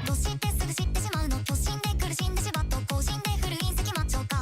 どしてすぐ知ってしまうの。都心で苦しんでしまっと更新で古い隕石マッチョか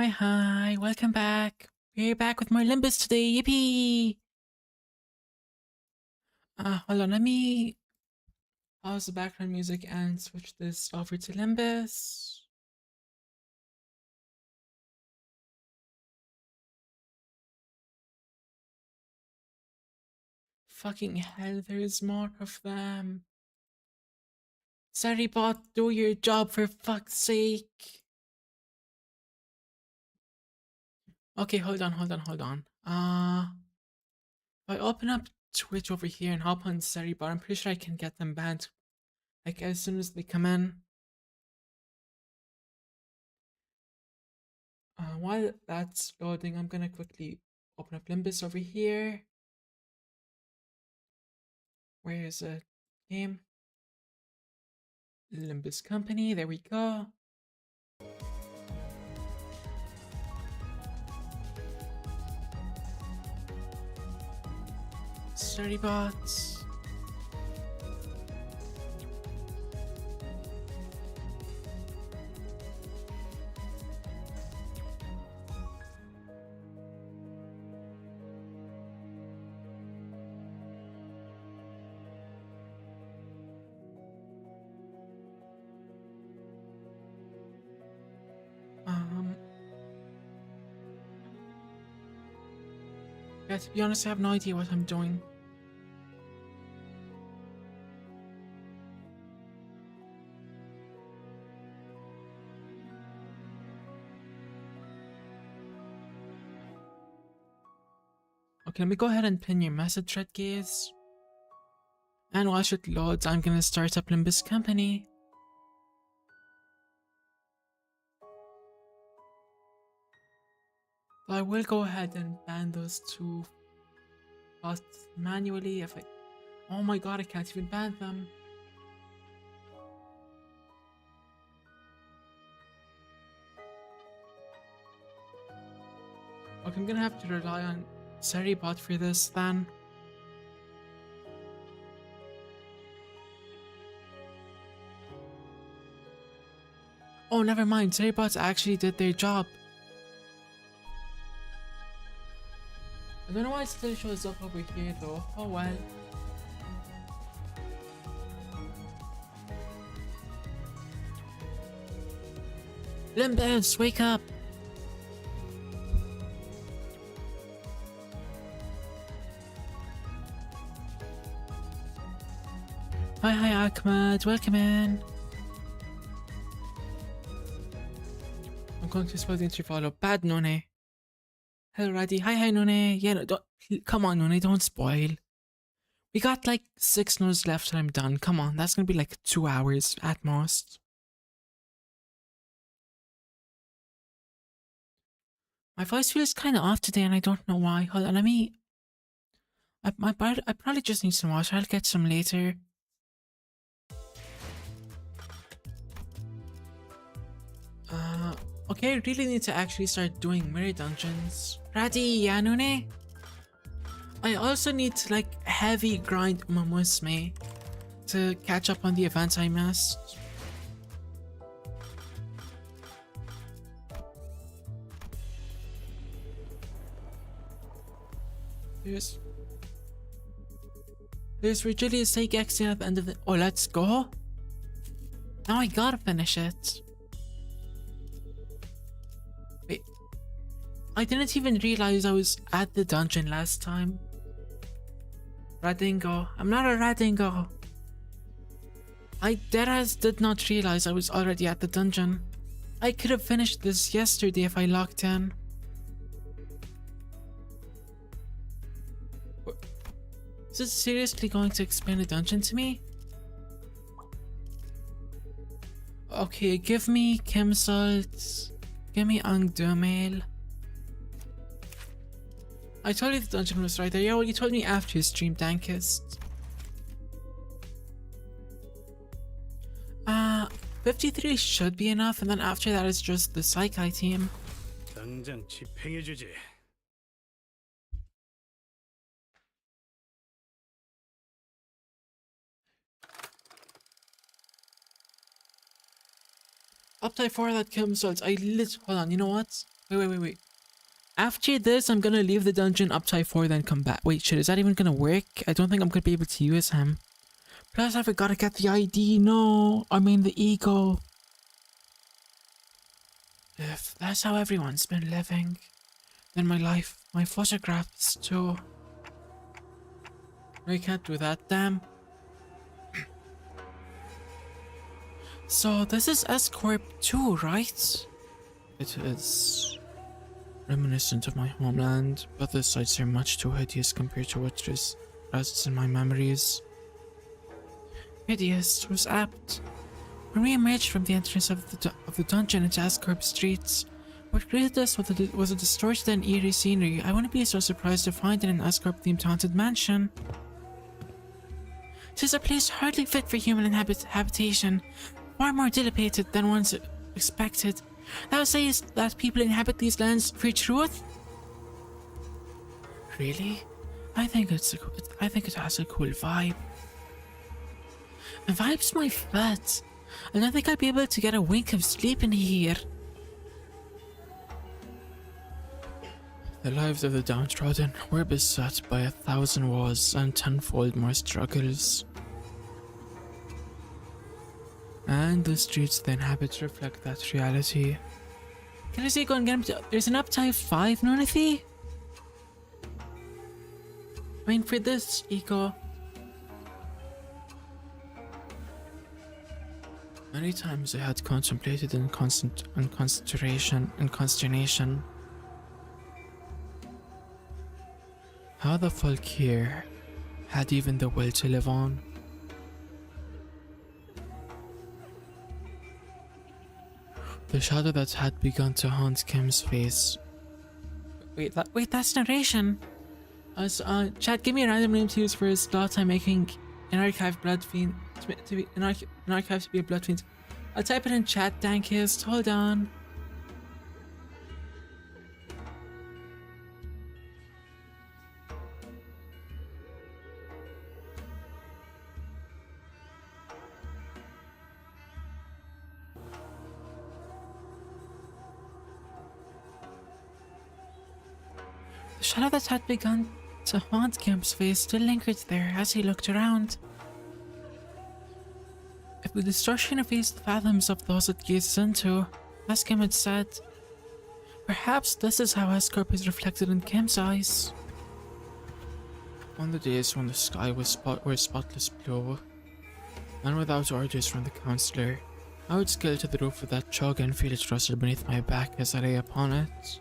Hi, welcome back. We're back with more Limbus today, yippee! Hold on, let me pause the background music and switch this over to Limbus. Fucking hell, there's more of them. Sorry, bot, do your job for fuck's sake. Okay, hold on. If I open up Twitch over here and hop on Seribot, I'm pretty sure I can get them banned, like, as soon as they come in. While that's loading, I'm gonna quickly open up Limbus over here. Where is it? Game. Limbus Company, there we go. Sturdy bots. Yeah, to be honest, I have no idea what I'm doing. Okay, let me go ahead and pin your message thread, guys. And while it loads, I'm gonna start up Limbus Company. So I will go ahead and ban those two bots manually if I... Oh my god, I can't even ban them. Okay, I'm gonna have to rely on Seribot for this then. Oh, never mind, Seribots actually did their job. I don't know why it still shows up over here though. Oh well. Limbus, wake up! Hi Ahmed, welcome in. I'm going to spoil the Intervallo. Bad Nune. Hello Raddy. Hi Nune. Yeah, no, don't, come on Nune, don't spoil. We got like 6 notes left and I'm done. Come on, that's gonna be like 2 hours at most. My voice feels kinda off today and I don't know why. Hold on, let me... I probably just need some water. I'll get some later. Okay, I really need to actually start doing mirror dungeons. Raddy, yeah, Nune? I also need to like heavy grind Umamusme to catch up on the events I missed. There's Virgilia's Take X at the end of the... Oh, let's go. Now I gotta finish it. Wait. I didn't even realize I was at the dungeon last time. Radingo. I'm not a Radingo. I deadass did not realize I was already at the dungeon. I could have finished this yesterday if I logged in. Is it seriously going to explain the dungeon to me? Okay, give me Kimsalt. Give me Angdumail. I told you the dungeon was right there. Yeah, well, you told me after you streamed Dankist. 53 should be enough, and then after that is just the Psychi team. 당장 집행해주지. Up to 4 that Kimsalt. Hold on, you know what? Wait. After this, I'm gonna leave the dungeon up to 4, then come back. Wait, shit, is that even gonna work? I don't think I'm gonna be able to use him. Plus, I forgot to get the ID. No, I mean the ego. If that's how everyone's been living, then my photographs too. No, you can't do that, damn. So, this is S-Corp 2, right? It is reminiscent of my homeland, but the sights are much too hideous compared to what rests in my memories. Hideous was apt. When we emerged from the entrance of the dungeon into S-Corp streets, what greeted us was a distorted and eerie scenery I wouldn't be so surprised to find in an S-Corp themed haunted mansion. It is a place hardly fit for human habitation, far more dilapidated than once expected. Thou sayest that people inhabit these lands for truth? Really? I think it has a cool vibe. The vibe's my fat. I don't think I'd be able to get a wink of sleep in here. The lives of the downtrodden were beset by 1,000 woes and tenfold more struggles. And the streets they inhabit reflect that reality. Can I see go and get him? There's an uptime 5, Nonathy? I mean, for this, Eco. Many times I had contemplated in consternation how the folk here had even the will to live on. The shadow that had begun to haunt Kim's face. Wait, that's narration. Chat, give me a random name to use for his slot. I'm making an archive blood fiend to be an archive to be a blood fiend. I'll type it in chat. Dankist, hold on. The shadow that had begun to haunt Kim's face still lingered there as he looked around. If the distortion effaced the fathoms of those it gazes into, as Kim had said, perhaps this is how S-Corp is reflected in Kim's eyes. On the days when the sky was spotless blue, and without orders from the counselor, I would scale to the roof of that chug and feel it rustle beneath my back as I lay upon it.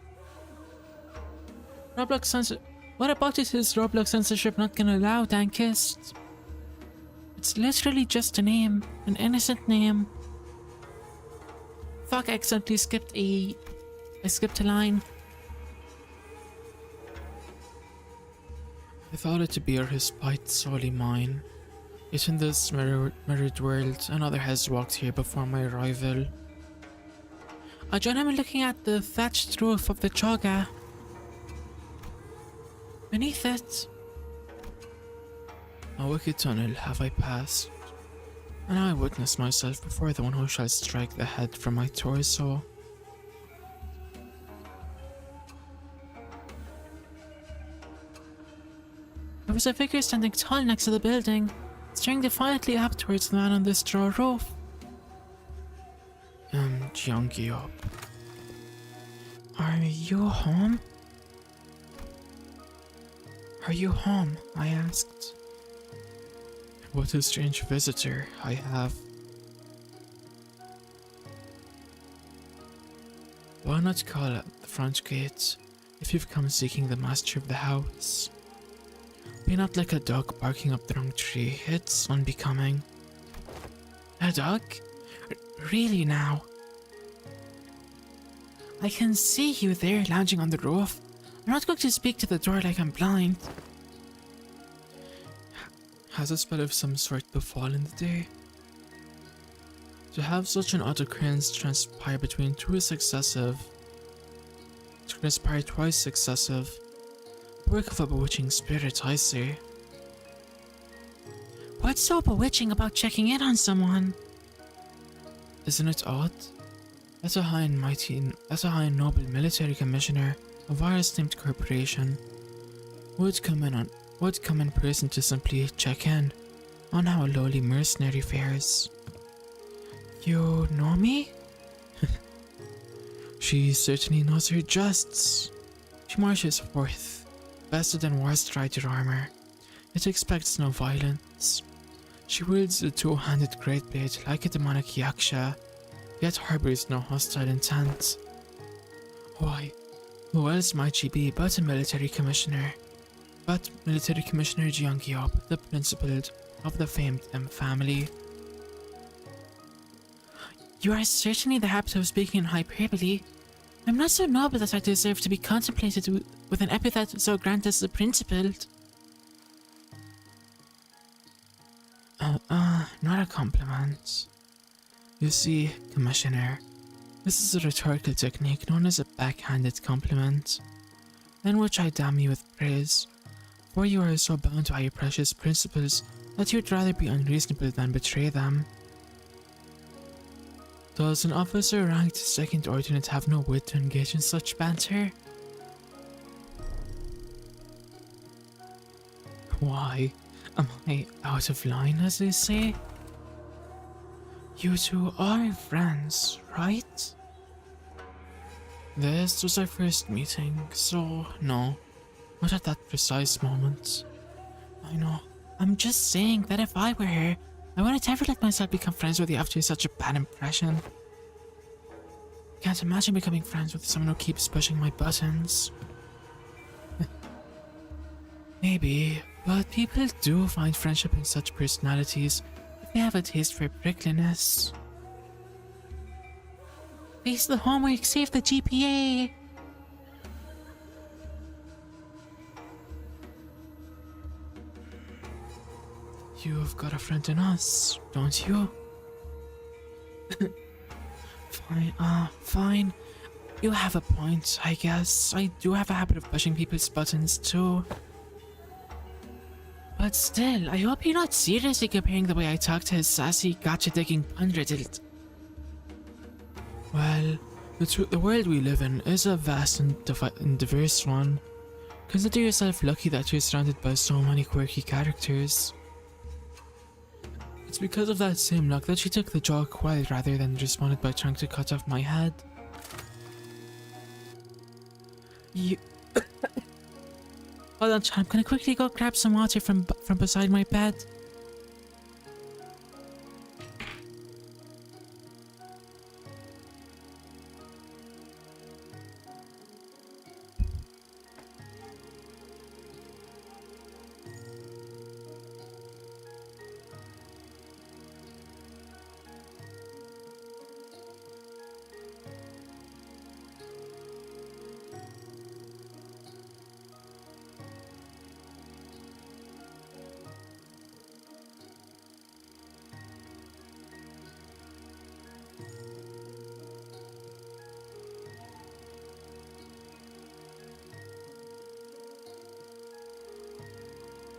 What about it is Roblox censorship not gonna allow, Dankist? It's literally just a name, an innocent name. Fuck, I accidentally skipped a line. I thought it to be a respite solely mine. Yet in this mirrored world, another has walked here before my arrival. I join him in looking at the thatched roof of the chaga. Beneath it, a wicked tunnel have I passed, and I witness myself before the one who shall strike the head from my torso. There was a figure standing tall next to the building, staring defiantly up towards the man on the straw roof. Jeongyeop. Are you home? Are you home? I asked. What a strange visitor I have. Why not call at the front gate if you've come seeking the master of the house? Be not like a dog barking up the wrong tree. It's unbecoming. A dog? Really now? I can see you there lounging on the roof. I'm not going to speak to the door like I'm blind. Has a spell of some sort befallen the day? To have such an odd occurrence transpire twice successive. Work of a bewitching spirit, I say. What's so bewitching about checking in on someone? Isn't it odd? As a high and noble military commissioner, a virus-named corporation would come in person to simply check in on how a lowly mercenary fares. You know me? She certainly knows her justs. She marches forth, vested in war-strider armor. It expects no violence. She wields a two-handed great blade like a demonic yaksha, yet harbors no hostile intent. Why, who else might she be but a military commissioner? But Military Commissioner Jeongeop, the principal of the famed M family. You are certainly the habit of speaking in hyperbole. I'm not so noble that I deserve to be contemplated with an epithet so grand as the principled. Not a compliment. You see, Commissioner, this is a rhetorical technique known as a backhanded compliment, in which I damn you with praise, for you are so bound by your precious principles that you'd rather be unreasonable than betray them. Does an officer ranked second ordinate have no wit to engage in such banter? Why, am I out of line, as they say? You two are friends, right? This was our first meeting, so no, not at that precise moment. I know, I'm just saying that if I were her, I wouldn't ever let myself become friends with you after such a bad impression. Can't imagine becoming friends with someone who keeps pushing my buttons. Maybe, but people do find friendship in such personalities if they have a taste for prickliness. Face the homework, save the GPA! You've got a friend in us, don't you? Fine. You have a point, I guess. I do have a habit of pushing people's buttons too. But still, I hope you're not seriously comparing the way I talk to his sassy, gotcha-digging pun-riddled. Well, the world we live in is a vast and diverse one. Consider yourself lucky that you're surrounded by so many quirky characters. It's because of that same luck that she took the joke well rather than responded by trying to cut off my head. You... Hold on, champ. Can I quickly go grab some water from beside my bed?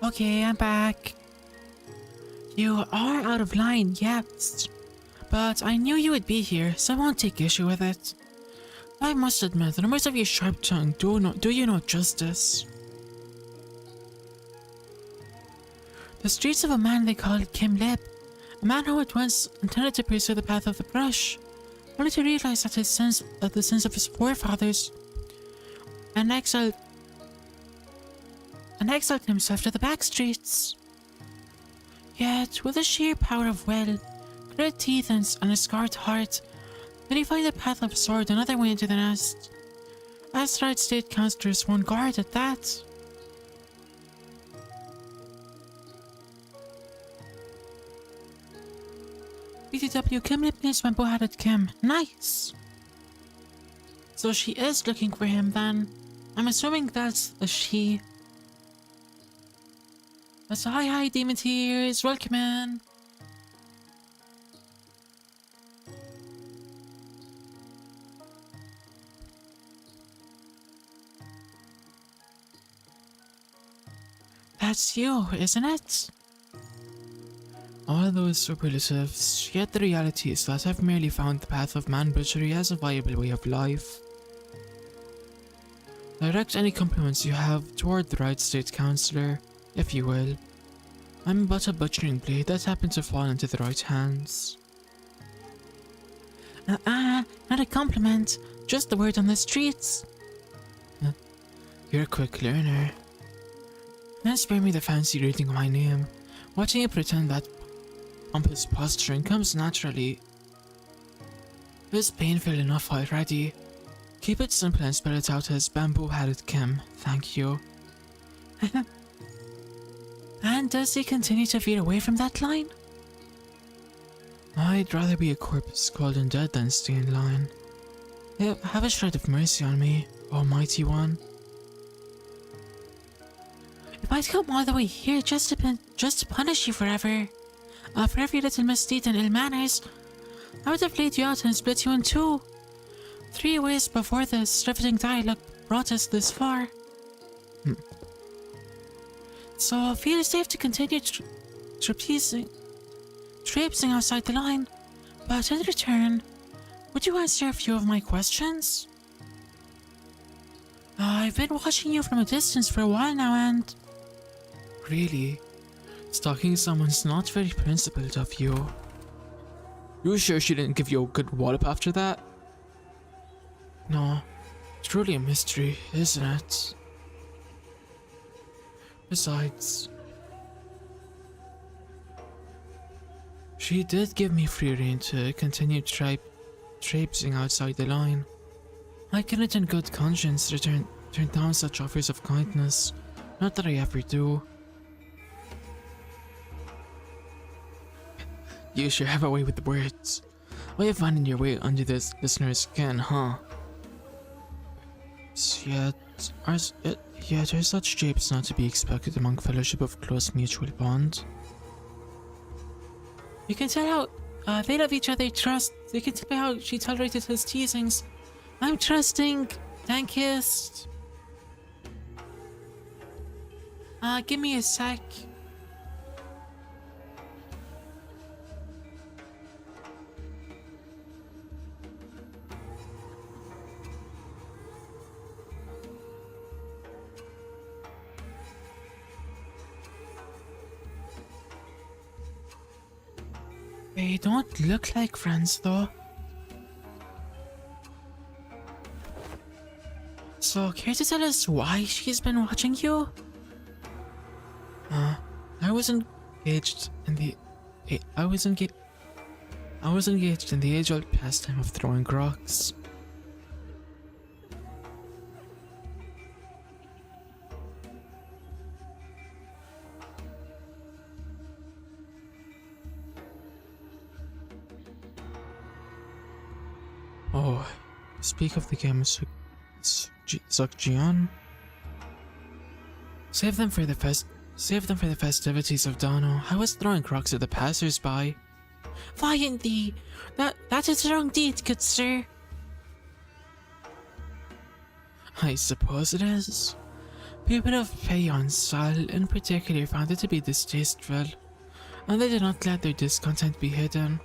Okay, I'm back. You are out of line, yes. But I knew you would be here, so I won't take issue with it. I must admit, the numbers of your sharp tongue do you no justice. The streets of a man they called Kim Lip, a man who had once intended to pursue the path of the brush, only to realize that the sins of his forefathers and exiled himself to the back streets. Yet, with the sheer power of will, gritted teeth and a scarred heart, did he find the path of sword another way into the nest? Asteroid State Councillors won guard at that. BTW Kim Lipnis Bamboo-Hatted Kim. Nice! So she is looking for him then. I'm assuming that's a she. That's a hi Demon Tears, welcome in. That's you, isn't it? All All those superlatives, yet the reality is that I've merely found the path of man-butchery as a viable way of life. Direct any compliments you have toward the right state councillor, if you will. I'm but a butchering blade that happened to fall into the right hands. Not a compliment, just the word on the streets. You're a quick learner. Now spare me the fancy reading of my name. Watching you pretend that pompous posturing comes naturally. It's painful enough already. Keep it simple and spell it out as bamboo-headed Kim, thank you. And does he continue to veer away from that line? I'd rather be a corpse cold and dead than stay in line. Have a shred of mercy on me, almighty one. If I'd come all the way here just to punish you forever, for every little misdeed and ill manners, I would have laid you out and split you in two. 3 ways before this riveting dialogue brought us this far. So feel safe to continue traipsing outside the line, but in return, would you answer a few of my questions? I've been watching you from a distance for a while now and... Really? Stalking someone's not very principled of you. You sure she didn't give you a good wallop after that? No, truly a mystery, isn't it? Besides, she did give me free rein to continue traipsing outside the line. I cannot in good conscience turn down such offers of kindness, not that I ever do. You sure have a way with the words. Way of finding your way under this listener's skin, huh? Yet are such japes not to be expected among fellowship of close mutual bond? You can tell how they love each other, trust. You can tell by how she tolerated his teasings. I'm trusting, thankist. Give me a sec. They don't look like friends though. So, care to tell us why she's been watching you? I was engaged in the age-old pastime of throwing rocks. Oh, speak of the game of Sukjian. Save them for the festivities of Dano. I was throwing rocks at the passers-by. Why indeed? That is a wrong deed, good sir. I suppose it is. People of Peyonsal in particular found it to be distasteful, and they did not let their discontent be hidden.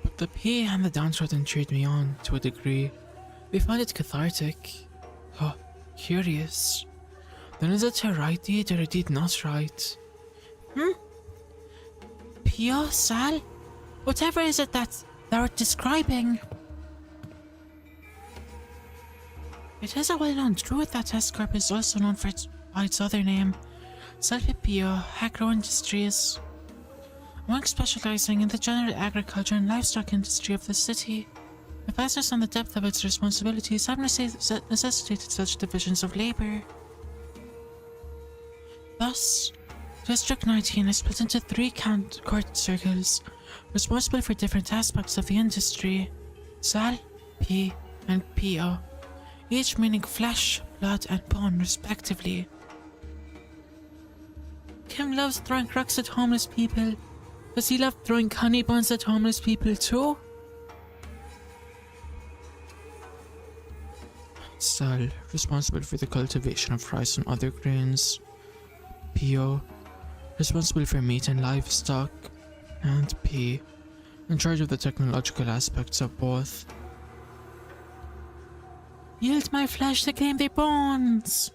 But the P and the downtrodden cheered me on, to a degree. They found it cathartic. Oh, curious. Then is it a right deed or a deed not right? Pio, Sal? Whatever is it that thou art describing? It is a well-known truth that S-Corp is also known by its other name, Salpipio Agro Industries. Among specializing in the general agriculture and livestock industry of the city, the vastness and the depth of its responsibilities have necessitated such divisions of labor. Thus, District 19 is split into 3 court circles, responsible for different aspects of the industry: Sal, P, and Pio, each meaning flesh, blood, and bone respectively. Kim loves throwing rocks at homeless people. Does he love throwing honey buns at homeless people too? Sal, responsible for the cultivation of rice and other grains. Pio, responsible for meat and livestock. and P, in charge of the technological aspects of both. Yield my flesh to claim their bones!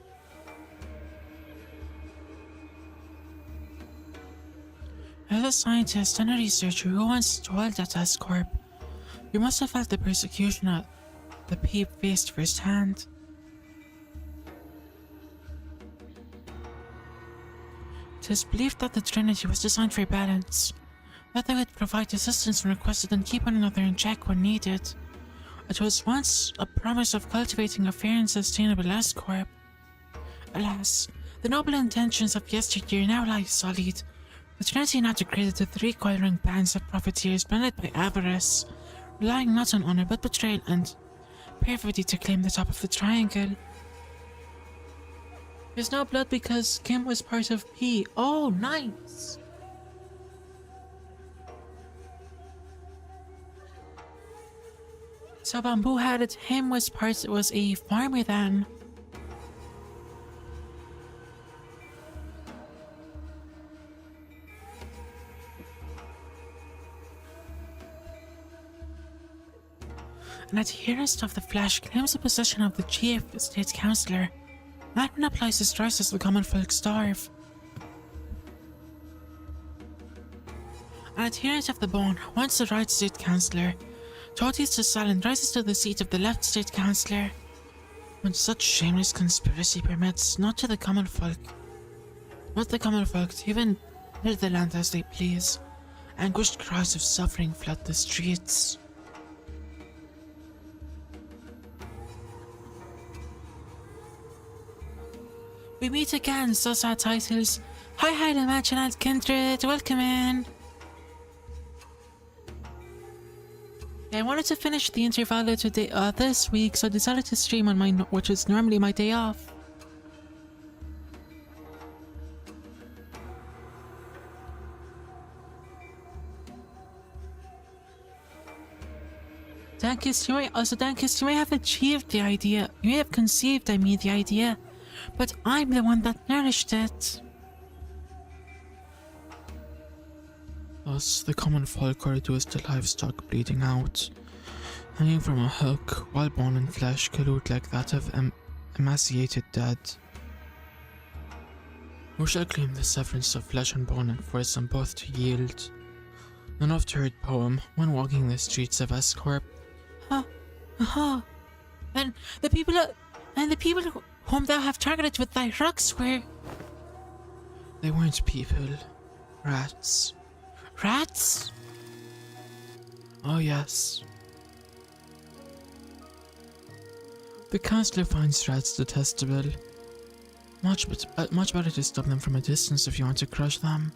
As a scientist and a researcher who once toiled at S-Corp, you must have felt the persecution of the P faced firsthand. It is believed that the Trinity was designed for balance, that they would provide assistance when requested and keep one another in check when needed. It was once a promise of cultivating a fair and sustainable S-Corp. Alas, the noble intentions of yesteryear now lie sullied. The Trinity now degraded to 3 coiling bands of profiteers blinded by avarice, relying not on honor but betrayal and perfidy to claim the top of the triangle. There's no blood because Kim was part of P. Oh, nice! So Bamboo had it, him was a farmer then. An adherent of the Flash claims the possession of the Chief State Councillor. That one applies to stress as the common folk starve. An adherent of the Bone, once the right State Councillor, Totis to Salin rises to the seat of the left State Councillor. When such shameless conspiracy permits not the common folk to even build the land as they please, anguished cries of suffering flood the streets. We meet again, so sad titles. Hi, the mansion and kindred, welcome in. I wanted to finish the Intervallo today, this week, so I decided to stream on which is normally my day off. Dankist, you may have achieved the idea. You may have conceived, the idea. But I'm the one that nourished it. Thus, the common folk are reduced to livestock bleeding out, hanging from a hook, while bone and flesh collude like that of emaciated dead. Who shall claim the severance of flesh and bone and force them both to yield? An oft-heard poem, when walking the streets of S-Corp. And the people whom thou have targeted with thy rocks were... They weren't people. Rats. Rats? Oh yes. The councillor finds rats detestable. Much better to stop them from a distance if you want to crush them.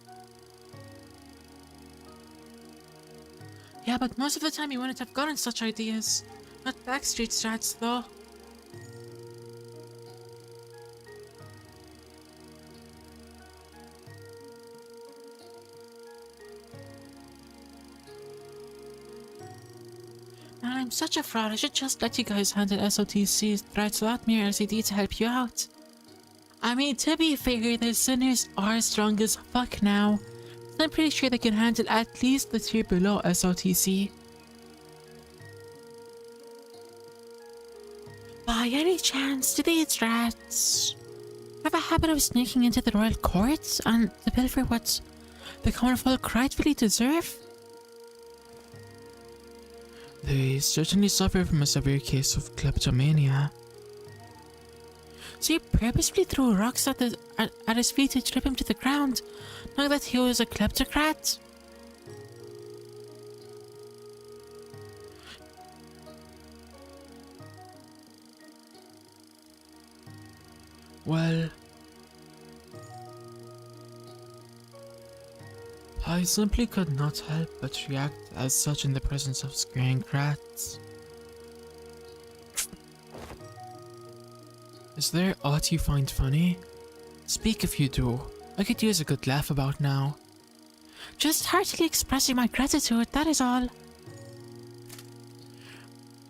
Yeah, but most of the time you wouldn't have gotten such ideas. Not backstreet rats, though. I'm such a fraud, I should just let you guys handle SOTC's threats without mere LCD to help you out. I mean, to be fair, the sinners are strong as fuck now. So I'm pretty sure they can handle at least the tier below SOTC. By any chance, do these rats have a habit of sneaking into the royal courts and to pilfer what the common folk rightfully deserve? They certainly suffer from a severe case of kleptomania. So he purposefully threw rocks at his feet to trip him to the ground, knowing that he was a kleptocrat? Well, I simply could not help but react as such in the presence of scaring rats. Is there aught you find funny? Speak if you do. I could use a good laugh about now. Just heartily expressing my gratitude, that is all.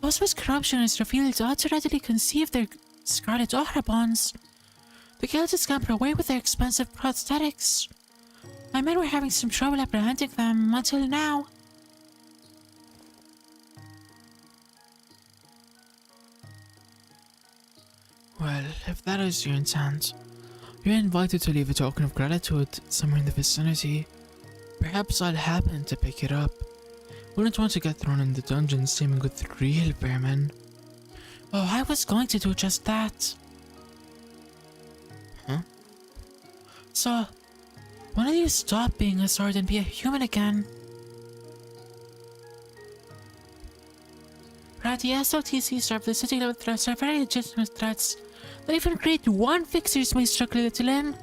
Those whose corruption is revealed ought to readily conceive their scarlet aura bonds. The guilty scamper away with their expensive prosthetics. My men were having some trouble apprehending them until now. Well, if that is your intent, you're invited to leave a token of gratitude somewhere in the vicinity. Perhaps I'll happen to pick it up. Wouldn't want to get thrown in the dungeon teaming with real bearmen. Oh, I was going to do just that. Huh? So, when will you stop being a sword and be a human again? Right, the SOTC serve the city level threats are very legitimate threats. Not even grade 1 fixers may struggle a little in.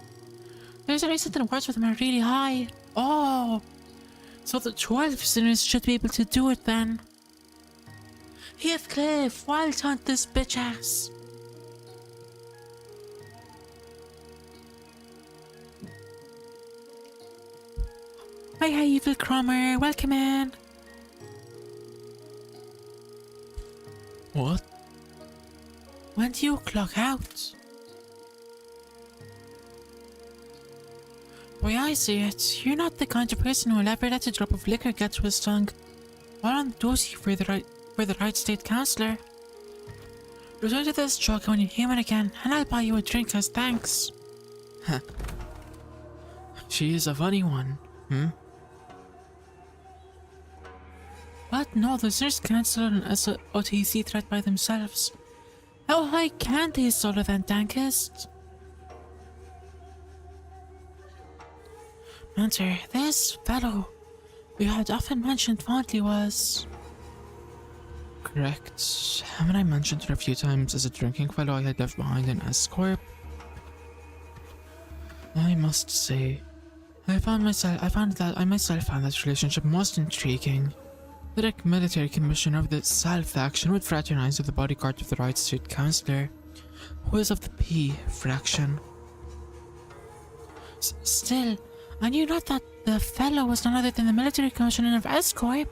There's a reason the rewards for them are really high. Oh, so the 12 sinners should be able to do it then. Heathcliff, wild hunt this bitch ass. Hi, evil Cromer, welcome in. What? When do you clock out? The way I see it, you're not the kind of person who will ever let a drop of liquor get to his tongue while on duty for the right state councillor. Return to this truck when you're human again, and I'll buy you a drink as thanks. Huh. She is a funny one, But no, the sinners cancel an OTC threat by themselves. How high can they solo than Dankest? Mentor, this fellow you had often mentioned fondly was... Correct. Haven't I mentioned her a few times as a drinking fellow I had left behind in S-Corp? I must say, I found that I myself found that relationship most intriguing. The military commissioner of the Sal faction would fraternize with the bodyguard of the Right State Councillor, who is of the P fraction. Still, I knew not that the fellow was none other than the military commissioner of S-Corp.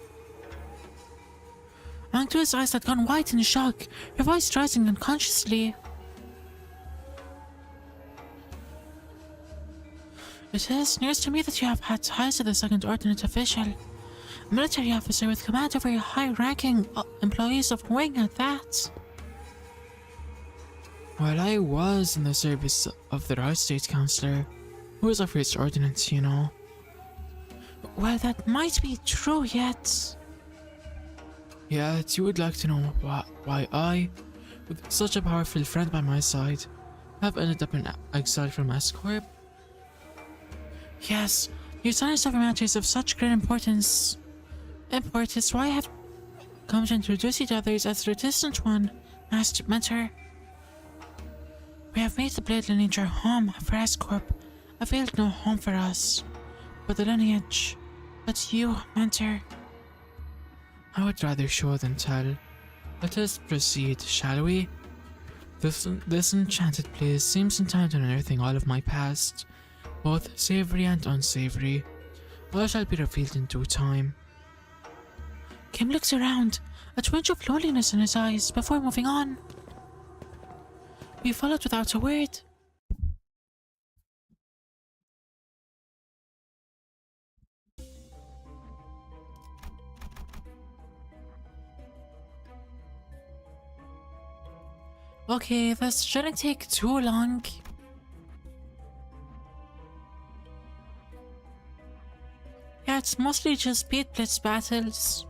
Angtua's eyes had gone white in shock, her voice rising unconsciously. It is news to me that you have had ties to the second ordinate official, a military officer with command over your high-ranking employees of wing at that. Well, I was in the service of the Right State Councillor, who was of first ordinance, you know. Well, that might be true yet. Yet, you would like to know why I, with such a powerful friend by my side, have ended up in exile from S-Corp? Yes, your son is over matters of such great importance. Why I have come to introduce you to others as the distant one, Master Mentor. We have made the Blade lineage our home for S-Corp, availed no home for us, but the lineage, but you, Mentor. I would rather show than tell. Let us proceed, shall we? This enchanted place seems in time to unearthing all of my past, both savory and unsavory. All shall be revealed in due time. Kim looks around, a twinge of loneliness in his eyes before moving on. We followed without a word. Okay, this shouldn't take too long. Yeah, it's mostly just beat blitz battles.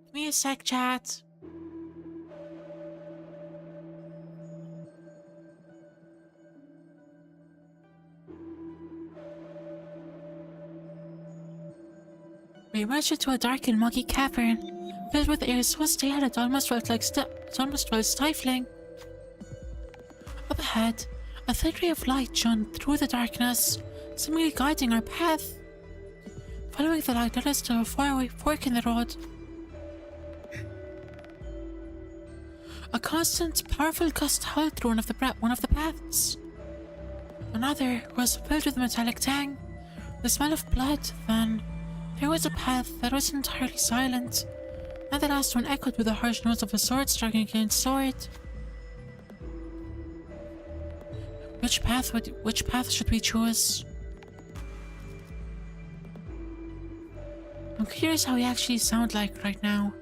Give me a sec, chat. We emerged into a dark and muggy cavern, filled with air so stale it almost felt stifling. Up ahead, a thin ray of light shone through the darkness, seemingly guiding our path. Following the light led us to a faraway fork in the road. A constant, powerful gust howled through one of the paths. Another was filled with a metallic tang. The smell of blood, then. There was a path that was entirely silent, and the last one echoed with the harsh notes of a sword striking against sword. Which path should we choose? I'm curious how we actually sound like right now.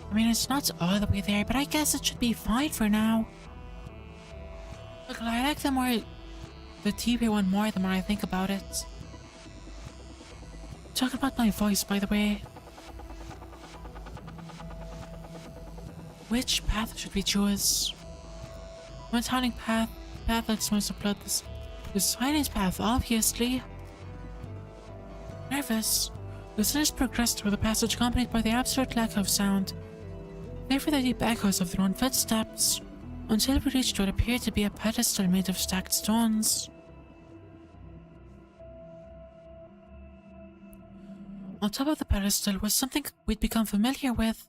I mean, it's not all the way there, but I guess it should be fine for now. Look, I like the TV one more the more I think about it. Talking about my voice, by the way. Which path should we choose? One turning path that smells of blood. The silence path, obviously. Nervous, listeners progressed through the passage accompanied by the absolute lack of sound. They were the deep echoes of their own footsteps, until we reached what appeared to be a pedestal made of stacked stones. On top of the pedestal was something we'd become familiar with.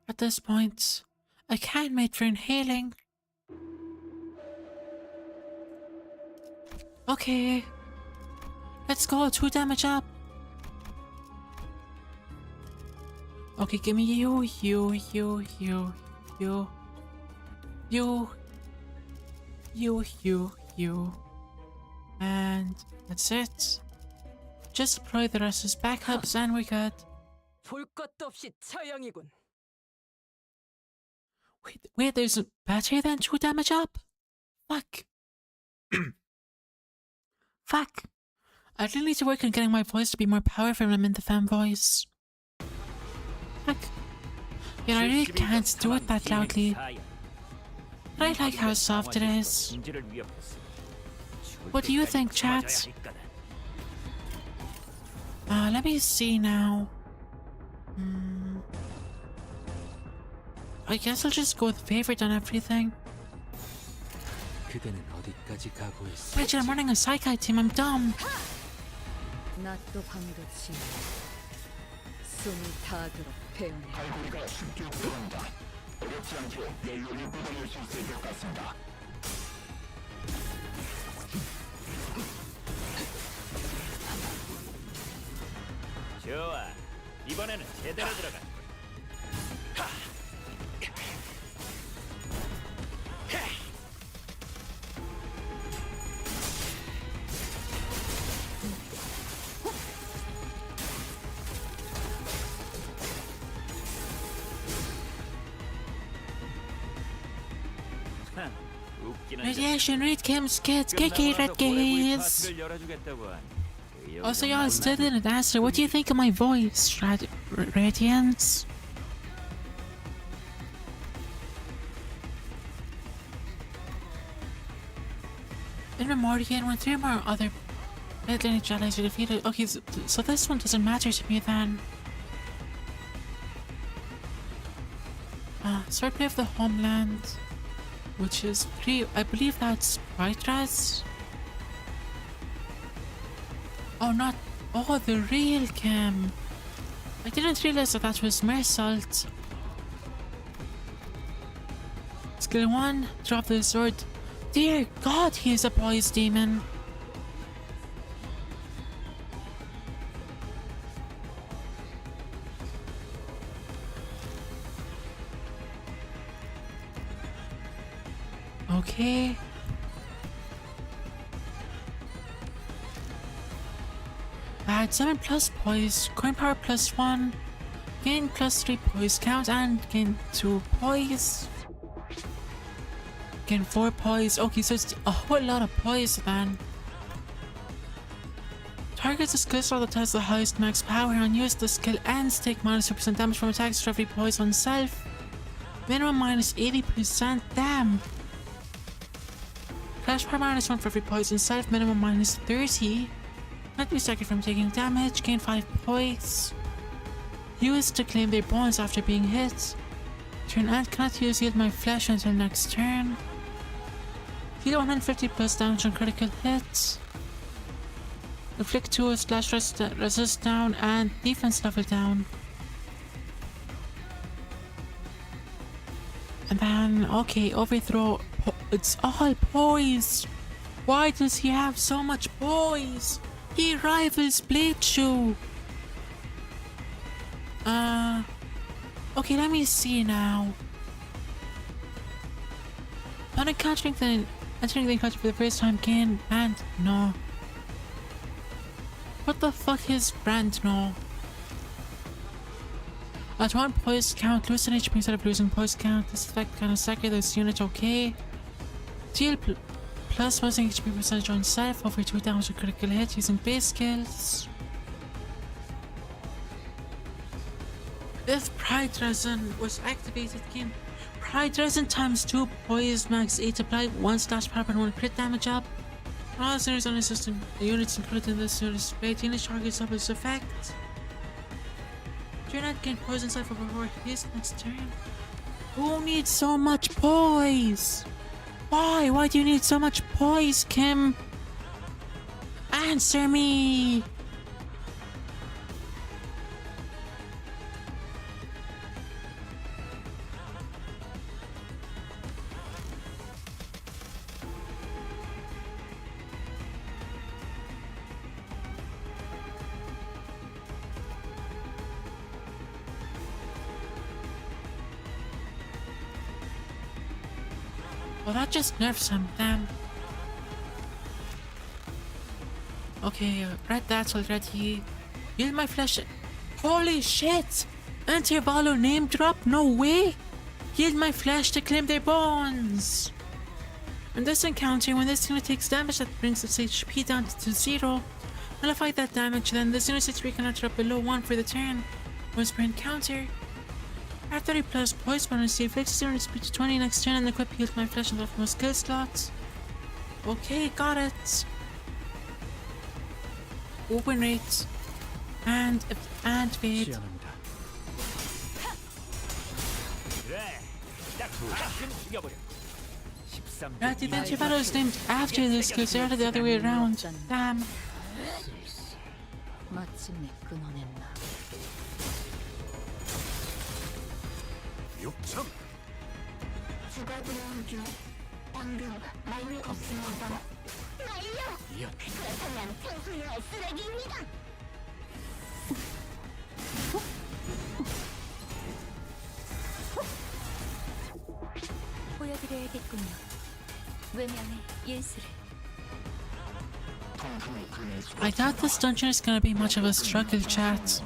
At this point, a can made for inhaling. Okay, let's go, 2 damage up. Okay, give me you, and that's it. Just deploy the rest as backups and we're good. 볼 것도 없이 처형이군. Wait, there's a better than 2 damage up? Fuck. Fuck. I really need to work on getting my voice to be more powerful when I'm in the fan voice. Fuck. Yeah, I really can't do it that loudly. But I like how soft it is. What do you think, chat? Let me see now. I guess I'll just go with favorite on everything. Wait, I'm running a Psychi team, I'm dumb. 낫도 방도치. 숨이 닿도록 배운해. 좋아, 이번에는 제대로 들어가. Radiation rate Kim's kids, KK red gaze. Also, y'all still didn't answer. What do you think of my voice, Radiance? In Memorian, when 3 more other Atlantic Jedis are defeated. Okay, so this one doesn't matter to me then. Swordplay of the Homeland, which is I believe that's right, Raz? Oh, the real Kim. I didn't realize that was Mersault. Skill 1, drop the sword. Dear God, he is a boy's demon. Okay. Add 7 plus poise, coin power plus 1, gain plus 3 poise count, and gain 2 poise. Gain 4 poise. Okay, so it's a whole lot of poise then. Targets a skill slot that has the highest max power and use the skill ends take minus 2% damage from attacks for every poise on self. Minimum minus 80%. Damn. Flash power minus 1 for every poison self, minimum minus 30. Not be staggered from taking damage, gain 5 points. Used to claim their bonus after being hit. turn and cannot use yield my flesh until next turn. Deal 150 plus damage on critical hits. Inflict 2 slash resist down and defense level down. And then, okay, overthrow. It's all poise. Why does he have so much poise? He rivals Blade Shoe. Okay, let me see now. Not encountering the encounter for the first time again, and no. What the fuck is brand no? At 1 poise count, lose an HP instead of losing poise count. This effect can stagger this unit, okay. Deal plus 1 HP percentage on self over 2 damage to critical hit using base skills. If Pride Resin was activated again, Pride Resin times 2 poise max 8 apply 1 slash power and 1 crit damage up. All series on the system, the units included in this unit's fate, unit targets up its effect. Do not gain poison self over 4 hits next turn. Who needs so much poise? Why? Why do you need so much poise, Kim? Answer me! Well, that just nerfs him, damn. Okay, read that already. Yield my flesh. Holy shit! Intervallo name drop? No way! Yield my flesh to claim their bones! In this encounter, when this unit takes damage that brings its HP down to 0, nullify that damage, then this unit's HP cannot drop below 1 for the turn. Once per encounter. Add 30 plus poise bonus, see inflicts 0 speed to 20 next turn and equip healed my flesh and most skill slots. Okay, got it. Open rate. And fade. Right, the Intervallo is named after this because they're the other way around. Damn. 보여드려야겠군요. 외면의 예술을. I doubt this dungeon is gonna be much of a struggle, chat.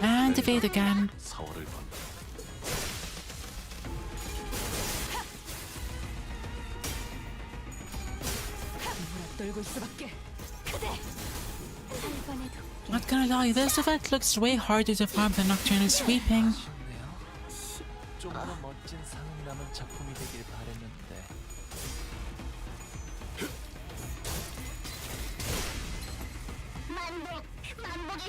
And evade again. Not gonna lie, this event looks way harder to farm than Nocturnal Sweeping.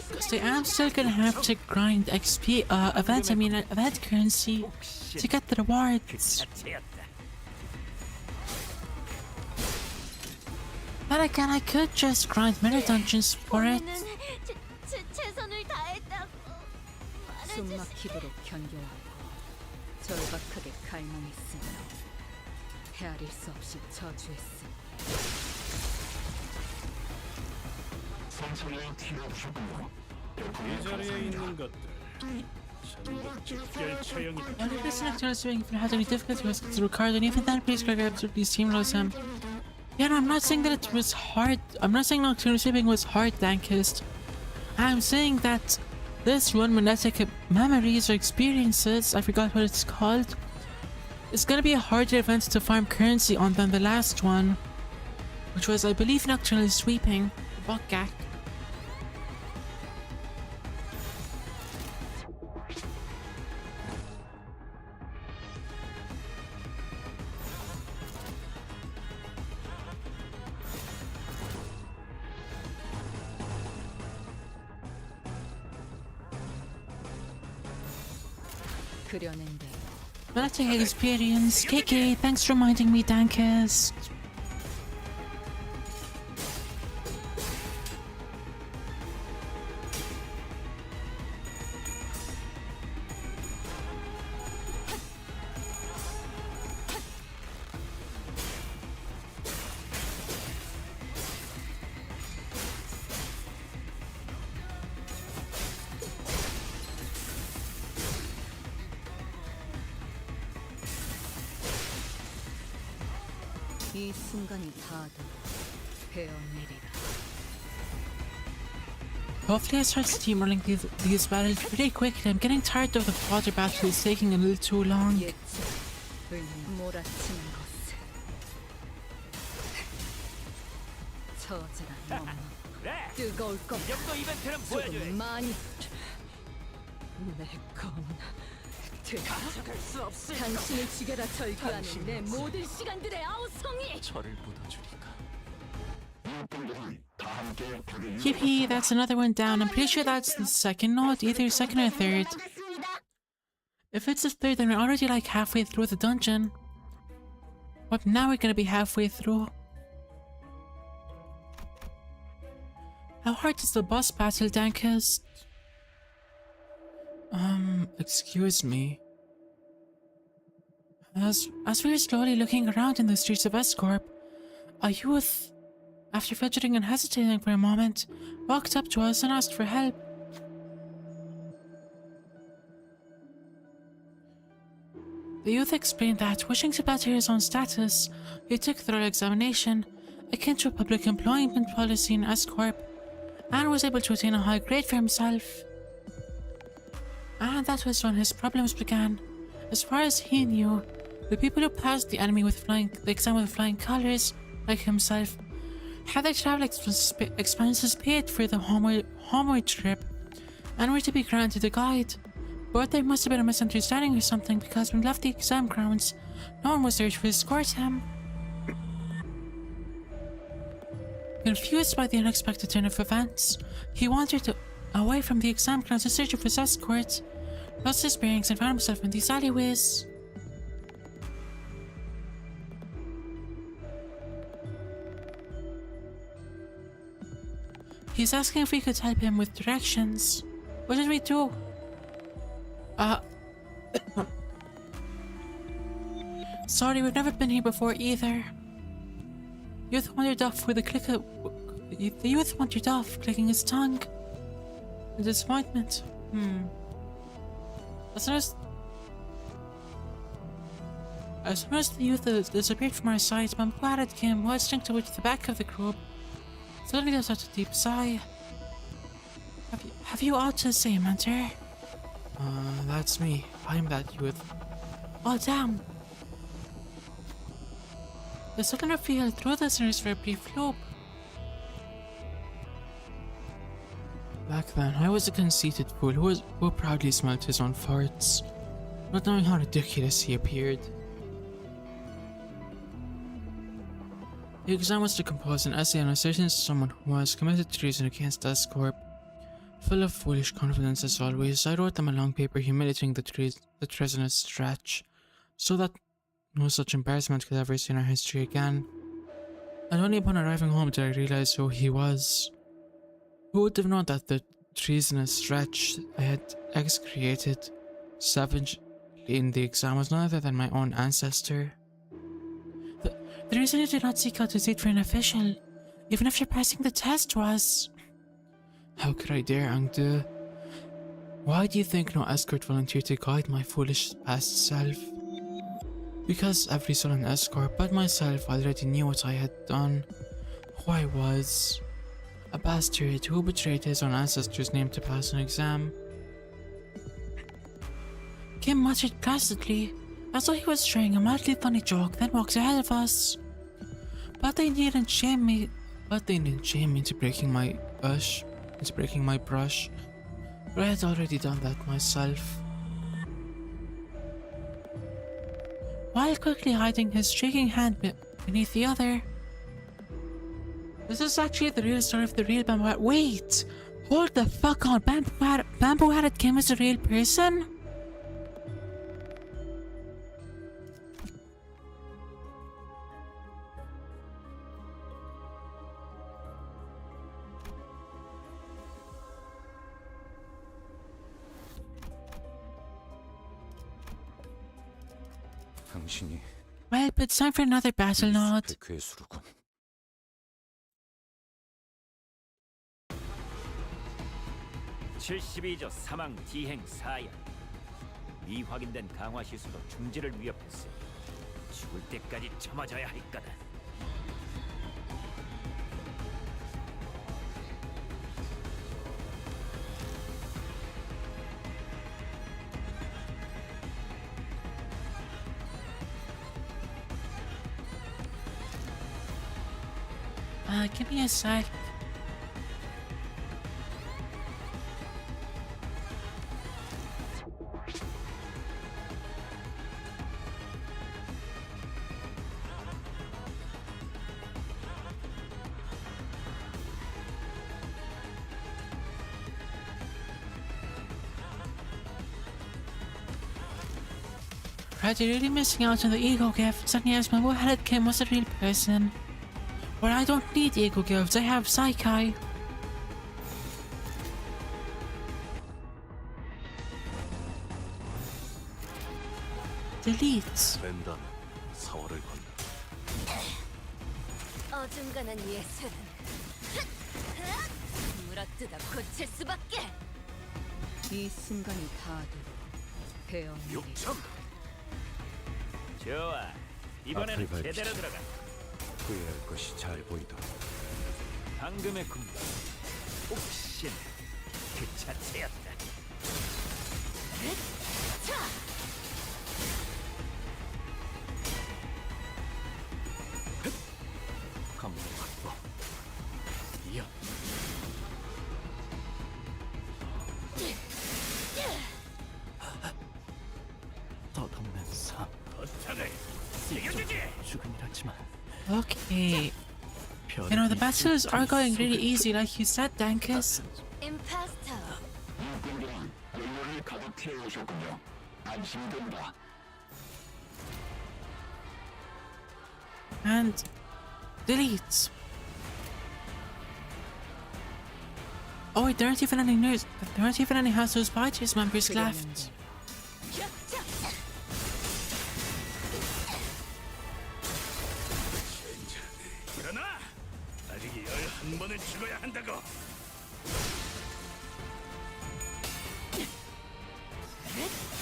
Because I am still gonna have to grind XP, event currency to get the rewards. But again, I could just grind mirror dungeons for it. 최선을 다했다고 숨막히도록 견뎌왔고 절박하게 갈망했으며 헤아릴 수 없이 저주했으니 이 자리에 있는 것들 전부 집결 처형이다. Only person Nocturnal Sweeping if it has any difficulty was to Ricardo, and even then, please Greg absolutely steamrolls him. Yeah, no, I'm not saying that it was hard. I'm not saying Nocturnal Sweeping was hard, Dankist. I'm saying that this one, Magnetic Memories or Experiences, I forgot what it's called, it's gonna be a harder event to farm currency on than the last one, which was, I believe, Nocturnal Sweeping, Bokgak. 그려낸 대로 Military experience. KK, thanks for reminding me, Dankus. 이 순간이 다도 베어내리라. Hopefully I start steamrolling these battles pretty quickly. I'm getting tired of the water battles taking a little too long. 예측, 몰아치는 것을 처절한 멍멍 뜨거울 것 이 정도 이벤트는 보여줘야지. 조금 많이 내 검은 가져갈 수 없을 당신을 죽여라 절규하는 당신이 내 없어. 모든 시간들의 아우성이 저를 묻어주니까. Yippee, that's another one down. I'm pretty sure that's the second note, either second or third. If it's the third, then we're already like halfway through the dungeon. What, now we're gonna be halfway through. How hard is the boss battle, Dankus? Excuse me. As we were slowly looking around in the streets of Escorp, a youth, after fidgeting and hesitating for a moment, walked up to us and asked for help. The youth explained that, wishing to better his own status, he took thorough examination, akin to a public employment policy in Escorp, and was able to attain a high grade for himself. And that was when his problems began. As far as he knew, the people who passed the exam with flying colors, like himself, had their travel expenses paid for the homeward trip, and were to be granted a guide. But there must have been a misunderstanding or something, because when he left the exam grounds, no one was there to escort him. Confused by the unexpected turn of events, he wandered away from the exam grounds in search of his escort, lost his bearings and found himself in these alleyways. He's asking if we could help him with directions. What did we do? Sorry, we've never been here before either. Youth wandered off with a click of... The youth wandered off, clicking his tongue. A disappointment. As soon as the youth disappeared from our sight, Bambuarat came well strung to the back of the group. Suddenly there was such a deep sigh. Have you aught to say, Mentor? That's me. I'm that youth. Oh, damn. The sudden reveal threw the listeners for a brief loop. Back then, I was a conceited fool who proudly smelt his own farts, not knowing how ridiculous he appeared. The exam was to compose an essay on asserting someone who has committed treason against Escorp. Full of foolish confidence as always, I wrote them a long paper humiliating the treasonous Stretch, so that no such embarrassment could ever see in our history again. And only upon arriving home did I realize who he was. Who would have known that the treasonous Stretch I had excreted savagely in the exam was none other than my own ancestor? The reason you did not seek out to seat for an official, even after passing the test, was... How could I dare, Angdu? Why do you think no escort volunteered to guide my foolish past self? Because every soul in Escort but myself already knew what I had done, who I was. A bastard who betrayed his own ancestor's name to pass an exam. Kim muttered placidly, as though he was trying a mildly funny joke, then walked ahead of us. But they didn't shame me into breaking my brush. But I had already done that myself. While quickly hiding his shaking hand beneath the other. This is actually the real story of the real Bamboo. Wait! Hold the fuck on! Bamboo Kim is a real person? 당신이 Well, but it's time for another battle, Nod. 괴수로군. (72조) 사망 디행 사야. 미확인된 강화 시수로 중지를 위협했으니 죽을 때까지 참아줘야 할 거다. Give me a sec. Right, you're really missing out on the ego gifts, and yes, my headed Kim was a real person. But I don't need ego gifts, I have Psyche. Delete. 랜다는 사월을 건너 어중간한 예술은 물어뜯어 고칠 수밖에. 이 순간이 다 되어 배웠니? 6점! 좋아. 이번에는 앞을 밟히지. 제대로 들어가. 후회할 것이 잘 보이도록. 방금의 공격. 옥신 그 자체였다. 감독 확보. 이어. 덧없는 삶. 거창을 이겨주지. 죽음이라지만 Okay. You know, the battles are going really easy, like you said, Dankus. 임파스터. And delete. Oh wait, there aren't even any news. There aren't even any House of Spiders members left. 일어나. 아직 11번은 죽어야 한다고.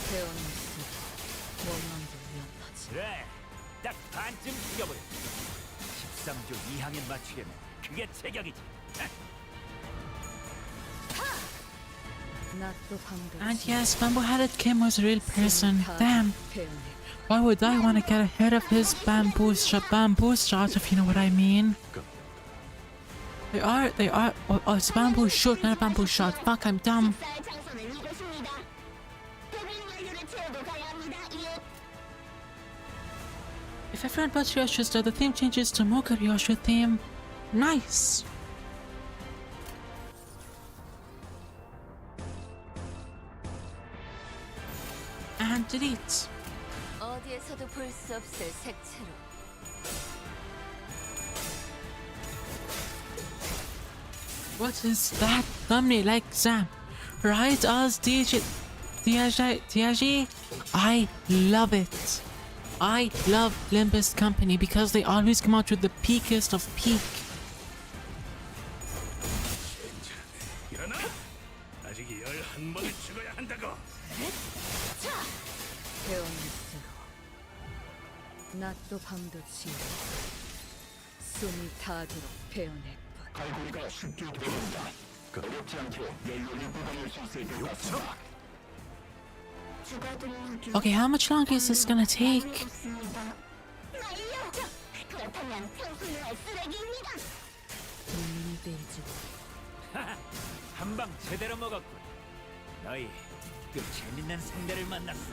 배웠니? 원망도 위험하지. 그래. 딱 반쯤 죽여버려. 13조 2항에 맞추려면 그게 제격이지. 낮도 밤도 And yes, Bamboo-headed Kim was a real person. Damn. 배웠니? Why would I want to get ahead of his bamboo shot, if you know what I mean? They are. Oh, it's a bamboo shoot, not a bamboo shot. Fuck, I'm dumb. If everyone but Ryoshu's there, the theme changes to Mocha Ryoshu theme. Nice. And delete. 어디에서도 볼 수 없을 색채로. What is that thumbnail like, Sam? Right, as Tiaji? I love it. I love Limbus Company because they always come out with the peakest of peak. 일어나. 아직 11번은 죽어야 한다고. 배웠니? 낮도 밤도 지워 숨이 닿도록 배워낼 것. 갈고리가 쉽게 들어온다. 어렵지 않게 연료를 뽑아낼 수 있을 것 같습니다. Okay, how much longer is this gonna take? 그렇다면 평소에 쓰레기입니다. 눈이 빼지고 한방 제대로 먹었군. 너희 꽤 재밌는 상대를 만났어.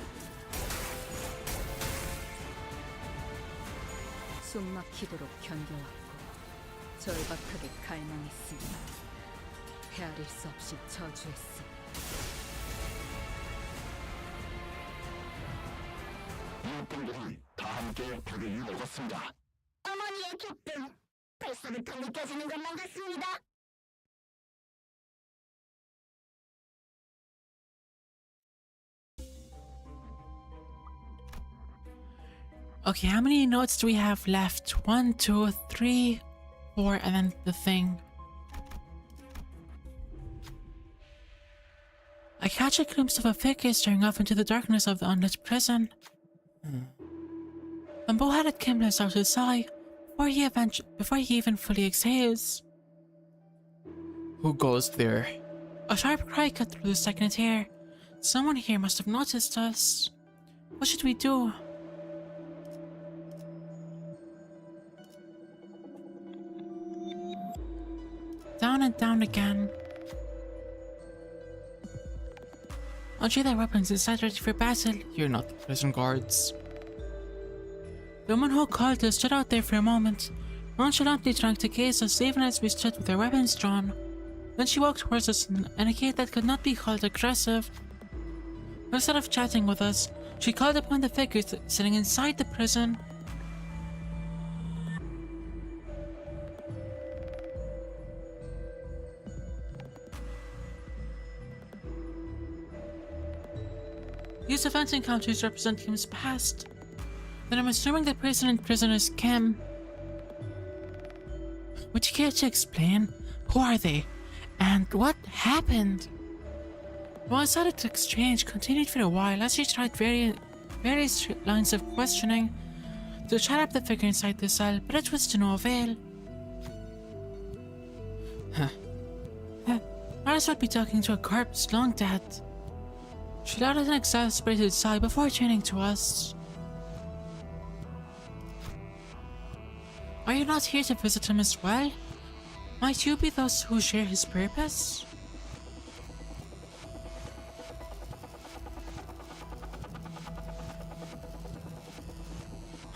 숨막히도록 견뎌왔고 절박하게 갈망했으니 헤아릴 수 없이 저주했으니 이웃분들이 다 함께 벽을 먹었습니다. 어머니의 기쁨 벌써부터 느껴지는 것만 같습니다. Okay, how many notes do we have left? 1, 2, 3, 4, and then the thing. I catch a glimpse of a figure staring off into the darkness of the unlit prison. And Bow-headed Kim lets out a sigh before he even fully exhales. Who goes there? A sharp cry cut through the stagnant air. Someone here must have noticed us. What should we do? Down and down again. Unsheathe their weapons and stand ready for battle. You're not the prison guards. The woman who called us stood out there for a moment, nonchalantly trying to gaze us even as we stood with our weapons drawn. Then she walked towards us in a gait that could not be called aggressive. Instead of chatting with us, she called upon the figures sitting inside the prison. These event encounters represent Kim's past. Then I'm assuming the person in prison is Kim. Would you care to explain? Who are they? And what happened? The one-sided exchange continued for a while as she tried various lines of questioning to chat up the figure inside the cell, but it was to no avail. Might as well be talking to a corpse long dead. She let out an exasperated sigh before turning to us. Are you not here to visit him as well? Might you be those who share his purpose?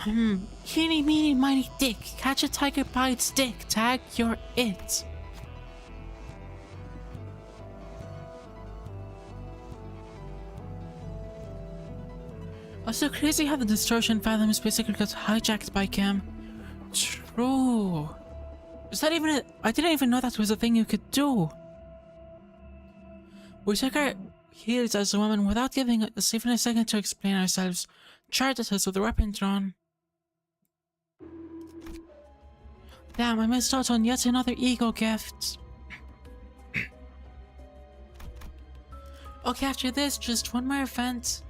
Eeny, meeny, miny, dick. Catch a tiger by its dick. Tag, you're it. Also crazy how the distortion fathoms basically got hijacked by Kim. True. Is that even I didn't even know that was a thing you could do. We took our heels as a woman without giving us even a second to explain ourselves, charged at us with a weapon drawn. Damn, I missed out on yet another ego gift. Okay, after this, just one more event.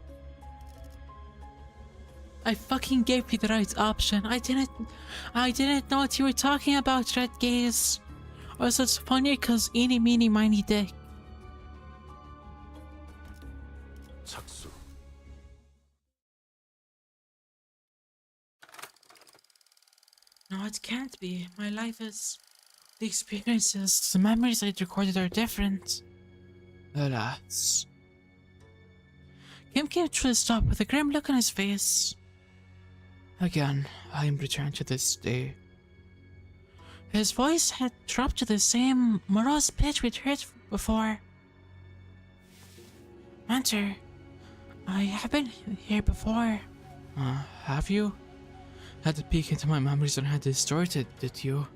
I fucking gave you the right option. I didn't know what you were talking about, Red Gaze. Also, it's funny cause eeny meeny miny dick. 착수. No, it can't be. My life is... The experiences, the memories I'd recorded are different. Alas. Kim came to a stop with a grim look on his face. Again, I am returned to this day. His voice had dropped to the same morose pitch we'd heard before. Mentor, I have been here before. Have you? Had to peek into my memories and had distorted, did you?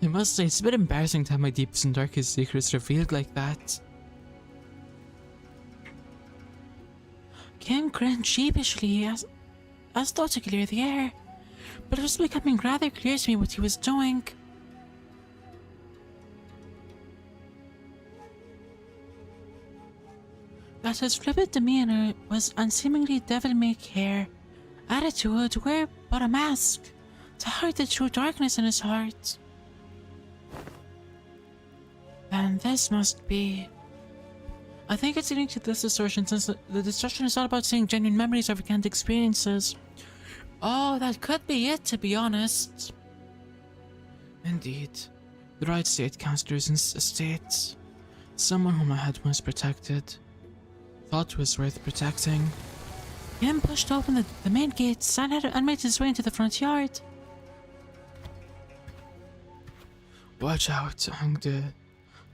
I must say, it's a bit embarrassing to have my deepest and darkest secrets revealed like that. Kim grinned sheepishly as though to clear the air, but it was becoming rather clear to me what he was doing. That his flippant demeanor was unseemingly devil-may-care attitude were but a mask to hide the true darkness in his heart. And this must be... I think it's leading to this distortion, since the distortion is all about seeing genuine memories of recent experiences. Oh, that could be it, to be honest. Indeed. The right state counselors in estates. Someone whom I had once protected. Thought was worth protecting. Kim pushed open the main gates and made his way into the front yard. Watch out, Angde.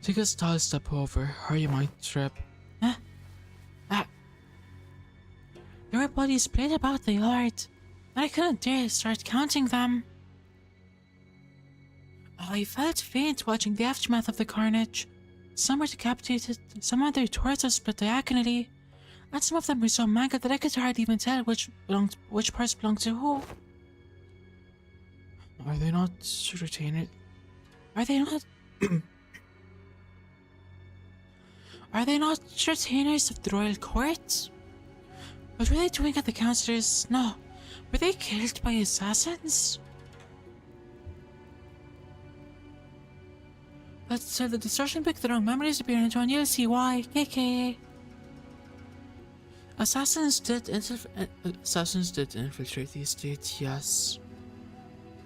Take a tall step over, or you might trip. There were bodies splayed about the yard, and I couldn't dare start counting them. I felt faint watching the aftermath of the carnage. Some were decapitated, some on their torsos split diagonally, And some of them were so mangled that I could hardly even tell which parts belonged to who. Are they not retainers? Are they not? Are they not retainers of the royal court? What were they doing at the councillors? No. Were they killed by assassins? But so the distortion picked the wrong memories appear into and you'll see why. KK. Assassins did infiltrate the estate, yes.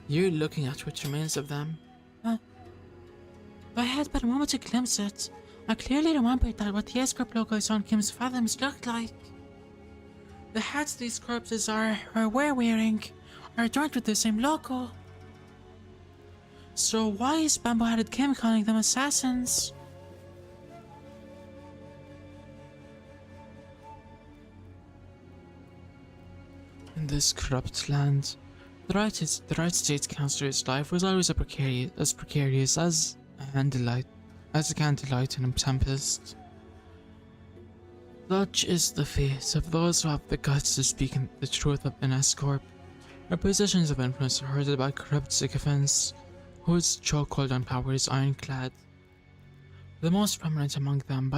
You're looking at what remains of them. I had but a moment to glimpse it. I clearly remembered that what the S-Corp logo I saw on Kim's Fathoms looked like. The hats these corpses were wearing are adorned with the same logo. So why is Bamboo-Headed Kim calling them assassins? In this corrupt land, the right state councillor's life was always as precarious as a candlelight in a tempest. Such is the fate of those who have the guts to speak the truth in S-Corp. Our positions of influence are herded by corrupt sycophants whose chokehold on power is ironclad. The most prominent among them,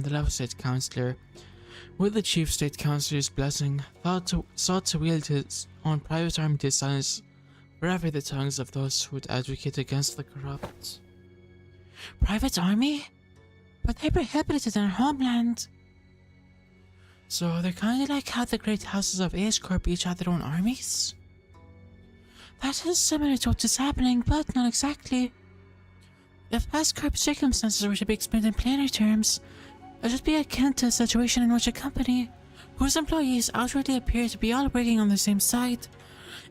the left state councillor, with the chief state councillor's blessing, sought to wield his own private army to silence forever the tongues of those who would advocate against the corrupt. Private army? But they're prohibited in our homeland. So they're kinda like how the great houses of S-Corp each had their own armies? That is similar to what is happening, but not exactly. If S-Corp circumstances were to be explained in plainer terms, it would be akin to a situation in which a company, whose employees outwardly appear to be all working on the same side,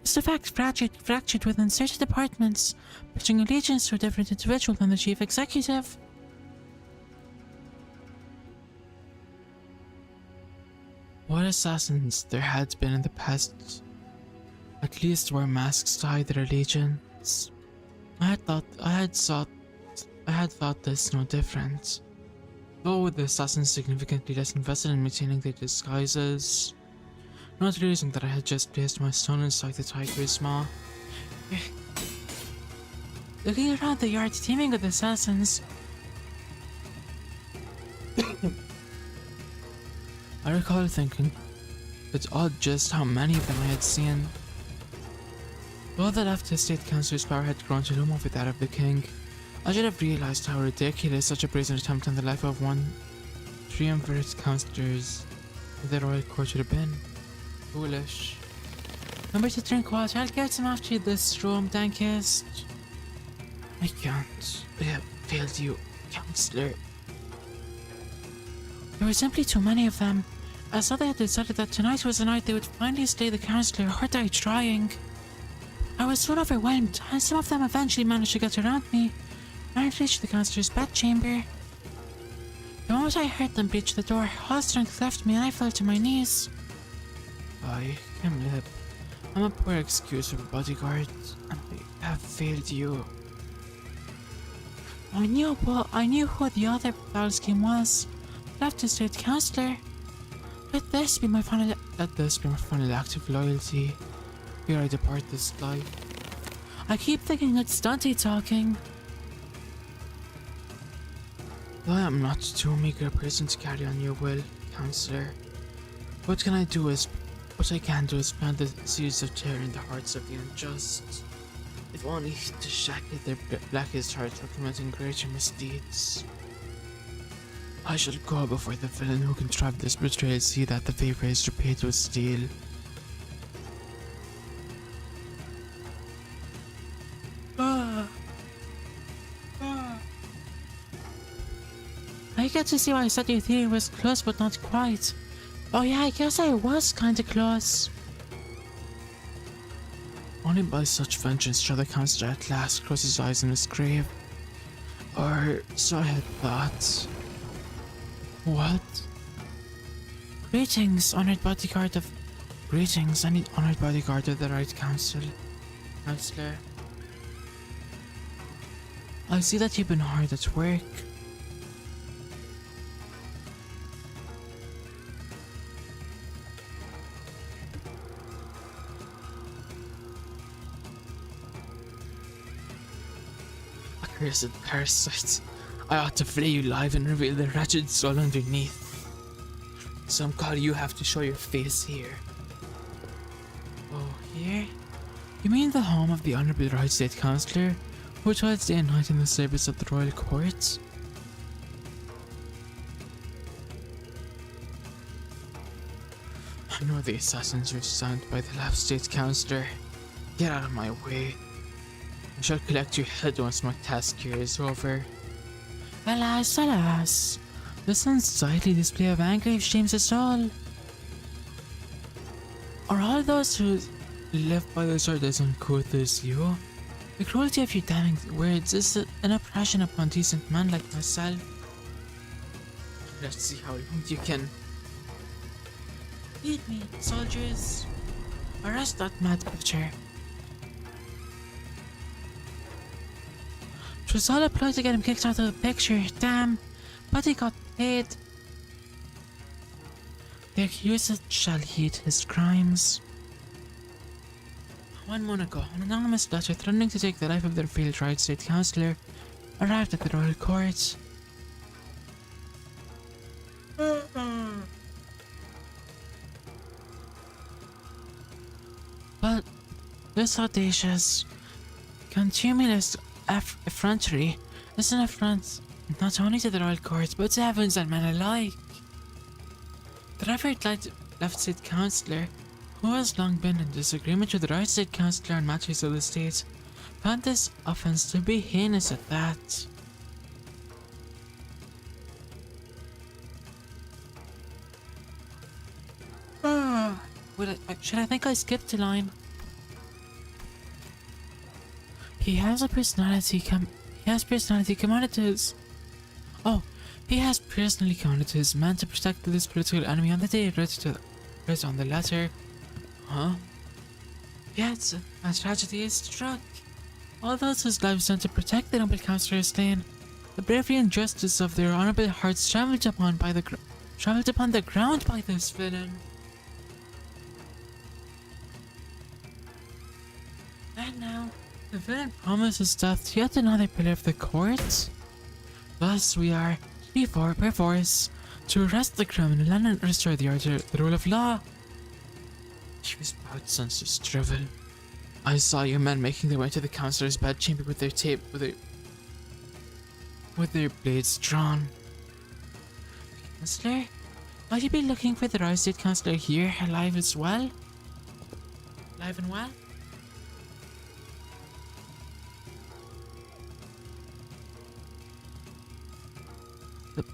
is in fact fractured within certain departments, pledging allegiance to a different individual than the chief executive. What assassins there had been in the past at least wore masks to hide their allegiance. I had thought this no different. Though the assassins significantly less invested in maintaining their disguises, not realizing that I had just placed my stone inside the tiger's maw. Looking around the yard teeming with assassins, I recall thinking it's odd just how many of them I had seen. Though the left state councillor's power had grown to loom over that of the king, I should have realized how ridiculous such a brazen attempt on the life of one triumvirate councillors of the royal court would have been. Foolish. remember to drink water. I'll get some after this room, Dankest. I can't. I have failed you, councillor. There were simply too many of them. I saw they had decided that tonight was the night they would finally slay the councillor or die trying. I was so overwhelmed, and some of them eventually managed to get around me and reach the councillor's bedchamber. The moment I heard them breach the door, all strength left me and I fell to my knees. I am Lip. I'm a poor excuse for a bodyguard, and I have failed you. I knew who the other foul scheme was. Left state councillor. Let this be my final act of loyalty. Here I depart this life. I keep thinking it's Dante talking. Though I am not too meager a person to carry on your will, councillor. What I can do is plant the seeds of terror in the hearts of the unjust. If only to shackle their blackest hearts for committing greater misdeeds. I shall go before the villain who contrived this betrayal see that the favor is repaid with steel. I get to see why I said your theory was close but not quite. Oh yeah, I guess I was kinda close. Only by such vengeance shall the councillor at last close his eyes in his grave. Or so I had thought. What? Greetings, honored bodyguard of the right councillor. I see that you've been hard at work. Accursed parasite. I ought to flay you live and reveal the wretched soul underneath. Some call you have to show your face here. Oh, here? You mean the home of the Honourable Right State Councillor, who toils day and night in the service of the Royal Court? I know the assassins were sent by the left State Councillor. Get out of my way. I shall collect your head once my task here is over. Alas, alas. This unsightly display of anger shames us all. Are all those who Live by the sword as uncouth as you? The cruelty of your damning words is an oppression upon decent men like myself. Let's see how long you can. Lead me, soldiers. Arrest that mad butcher. 'Twas all a ploy to get him kicked out of the picture, damn. But he got paid. The accused shall heed his crimes. 1 month ago, an anonymous letter threatening to take the life of their field right state councillor arrived at the royal court. But this audacious, contumelious effrontery is an affront not only to the royal court but to heavens and men alike. The revered left state councillor, who has long been in disagreement with the right state councillor on matters of the state, found this offence to be heinous at that. Should I think I skipped a line? He has personality commanded to his... Oh, he has personally commanded to his men to protect this political enemy on the day read on the letter. Huh? Yet, a tragedy is struck. All those whose lives sent to protect the noble councillor are slain. The bravery and justice of their honourable hearts trampled upon the ground by this villain. And now, the villain promises death to yet another pillar of the court. Thus we are, perforce, to arrest the criminal and restore the order, the rule of law. You spout sons of drivel. I saw your men making their way to the councillor's bedchamber with their blades drawn. Councillor? Might you be looking for the right state councillor here, alive as well? Alive and well?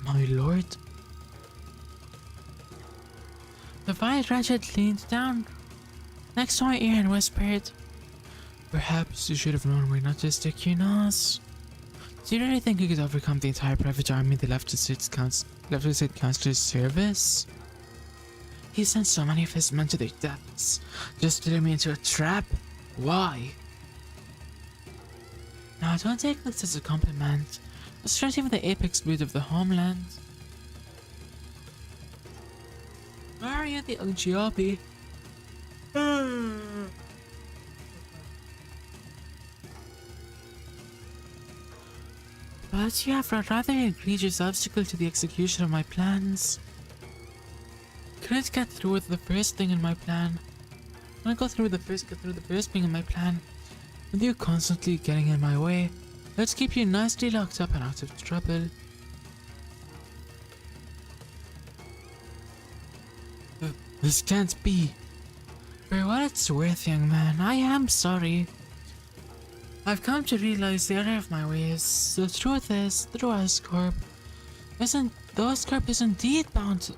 My lord? The vile wretched leaned down next to my ear and whispered, Perhaps you should have known where not to stick your nose. Do you really think you could overcome the entire private army that left the state councillor's service? He sent so many of his men to their deaths, just to lure me into a trap. Why? Now don't take this as a compliment. Straight from the apex blood of the homeland. Where are you, the Ungiopi? But you have a rather egregious obstacle to the execution of my plans. Couldn't get through with the first thing in my plan. When I get through the first thing in my plan, with you constantly getting in my way, let's keep you nicely locked up and out of trouble. This can't be. For what it's worth, young man, I am sorry. I've come to realize the error of my ways. The truth is, the Oscorp is indeed bound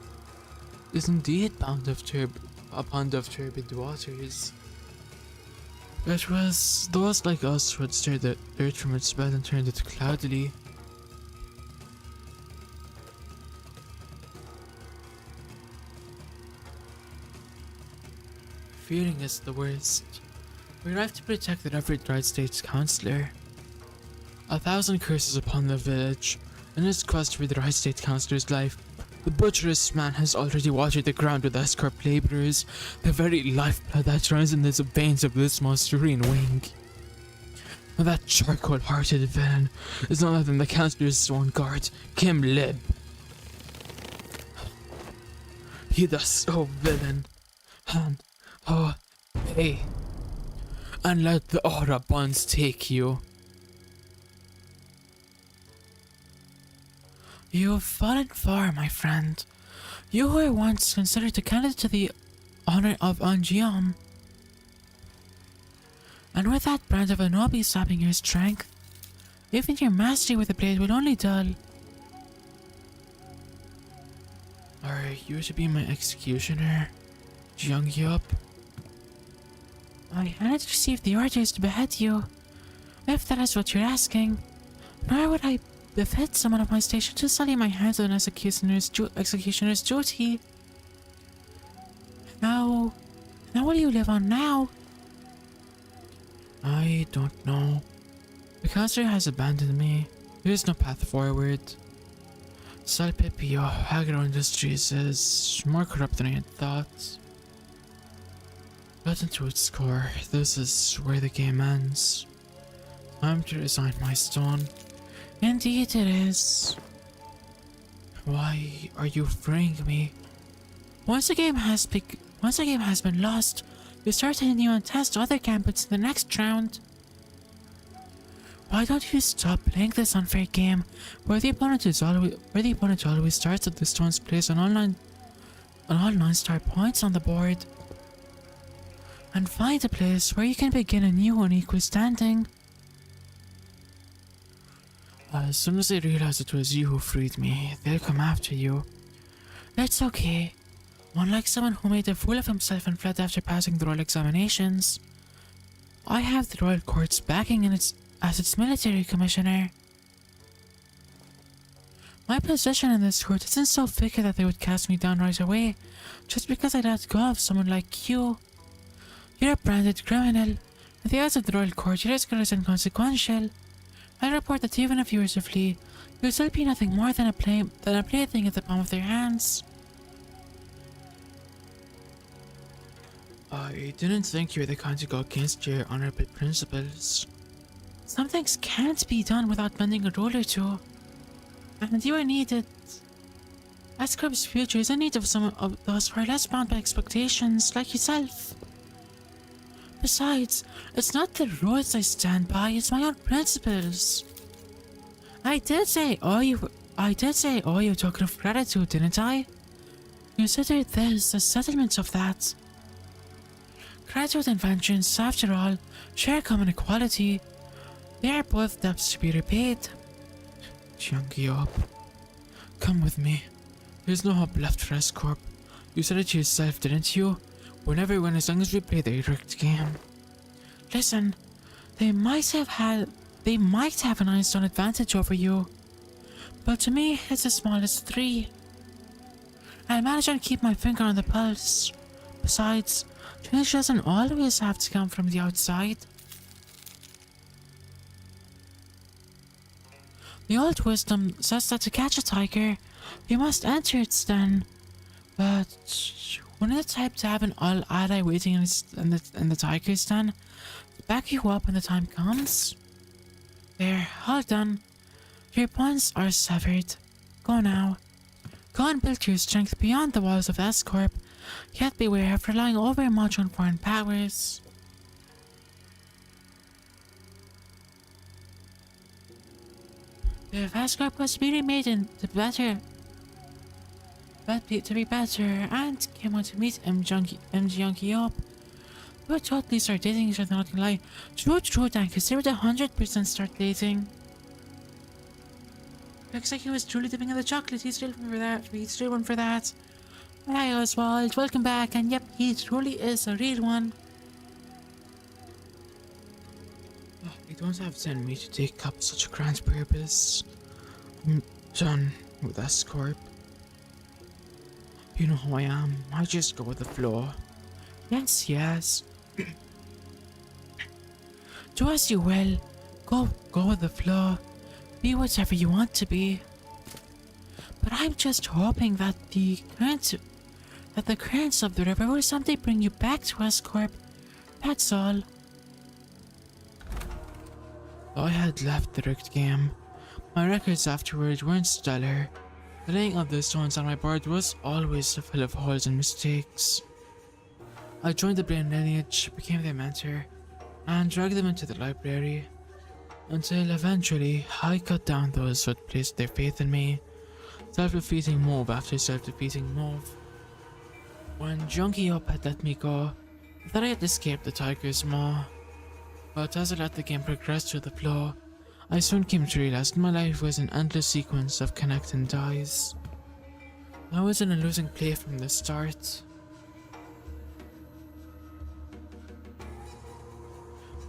of turbid waters. It was those like us who had stirred the earth from its bed and turned it cloudily. Fearing is the worst. We arrived to protect the revered right state's councillor. 1,000 curses upon the village. In his quest for the right state councillor's life, the butcherous man has already watered the ground with Escorp labourers, the very lifeblood that runs in the veins of this most serene wing. That charcoal-hearted villain is none other than the Councillor's own guard, Kim Lib. He does so villain. And, oh, hey. And let the aura bonds take you. You've fallen far, my friend. You were once considered a candidate to the honor of Angiom. And with that brand of Anobi sapping your strength, even your mastery with the blade will only dull. Are you to be my executioner, Jeongyup? I hadn't received the orders to behead you, if that is what you're asking. Nor would I befit someone of my station to sully my hands on an executioner's duty. Now will you live on now? I don't know. The Councillor has abandoned me. There is no path forward. Salpipio Agro Industries is more corrupt than I had thought. But into its core, this is where the game ends. Time to resign my stone. Indeed it is. Why are you freeing me? Once a game has been lost, you start a new and test other gambits in the next round. Why don't you stop playing this unfair game where the opponent always starts at the stone's place on all 9-star points on the board, and find a place where you can begin a new unequal standing? As soon as they realize it was you who freed me, they'll come after you. That's okay. Unlike someone who made a fool of himself and fled after passing the royal examinations, I have the royal court's backing as its military commissioner. My position in this court isn't so vacant that they would cast me down right away just because I let go of someone like you. You're a branded criminal. In the eyes of the royal court, your risk is inconsequential. I report that even if you were to flee, you'll still be nothing more than a plaything at the palm of their hands. I didn't think you were the kind to go against your honorable principles. Some things can't be done without bending a rule or two. And you are needed. S-Corp's future is in need of some of those who are less bound by expectations, like yourself. Besides, it's not the rules I stand by, it's my own principles. I did say owe you a token of gratitude, didn't I? Consider this a settlement of that. Gratitude and vengeance, after all, share common equality. They are both debts to be repaid. Jeongyup, come with me. There's no hope left for S-Corp. You said it to yourself, didn't you? We'll never win as long as we play the rigged game. Listen, they might have an Einstein advantage over you, but to me it's as small as 3. I manage to keep my finger on the pulse. Besides, change doesn't always have to come from the outside. The old wisdom says that to catch a tiger, you must enter its den. But when it's type to have an all-ally waiting in the tiger's den, to back you up when the time comes. There, all done. Your bonds are severed. Go now. Go and build your strength beyond the walls of S-Corp, yet beware of relying overmuch on foreign powers. If S-Corp was really made to be better, and came on to meet M. Jeongyup, we would totally start dating each other, not gonna lie. True, Dan, because they would 100% start dating. Looks like he was truly dipping in the chocolate. He's still one for that. Hi Oswald, welcome back, and yep, he truly is a real one. You don't have to send me to take up such a grand purpose. I'm done with S-Corp. You know who I am. I just go with the flow. Yes. Do as you will. Go with the flow. Be whatever you want to be. But I'm just hoping that the currents of the river will someday bring you back to S-Corp. That's all. Though I had left the rigged game, my records afterward weren't stellar. The laying of the stones on my board was always full of holes and mistakes. I joined the brain lineage, became their mentor, and dragged them into the library, until eventually I cut down those who had placed their faith in me, self-defeating move after self-defeating move. When Junkie Up had let me go, I thought I had escaped the tiger's maw, but as I let the game progress through the flow, I soon came to realize that my life was an endless sequence of connect and dies. I was in a losing play from the start.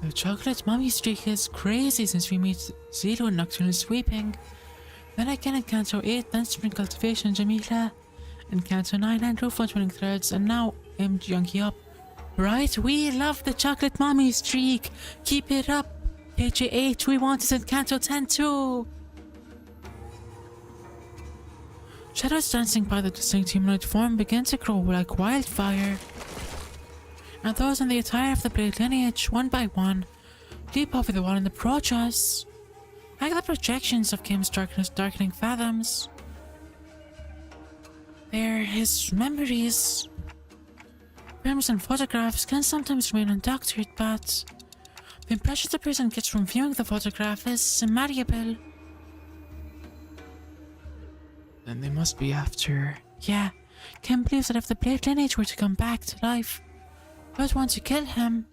The chocolate mommy streak is crazy since we meet Zero and Nocturnal Sweeping. Then again in Canto 8, then Spring Cultivation Jamila. In Canto 9, and Roof Twinning Threads, and now Junkie Up. Right, we love the chocolate mommy streak. Keep it up. KJ8, we want it in Canto 10 too. Shadows dancing by the distinct humanoid form begin to grow like wildfire. And those in the attire of the Blade lineage, one by one, leap over the wall and approach us, like the projections of Kim's darkness darkening fathoms. They're his memories. Films and photographs can sometimes remain undoctored, but the impression the person gets from viewing the photograph is malleable. Then they must be after. Yeah, Kim believes that if the Blade lineage were to come back to life, I would want to kill him.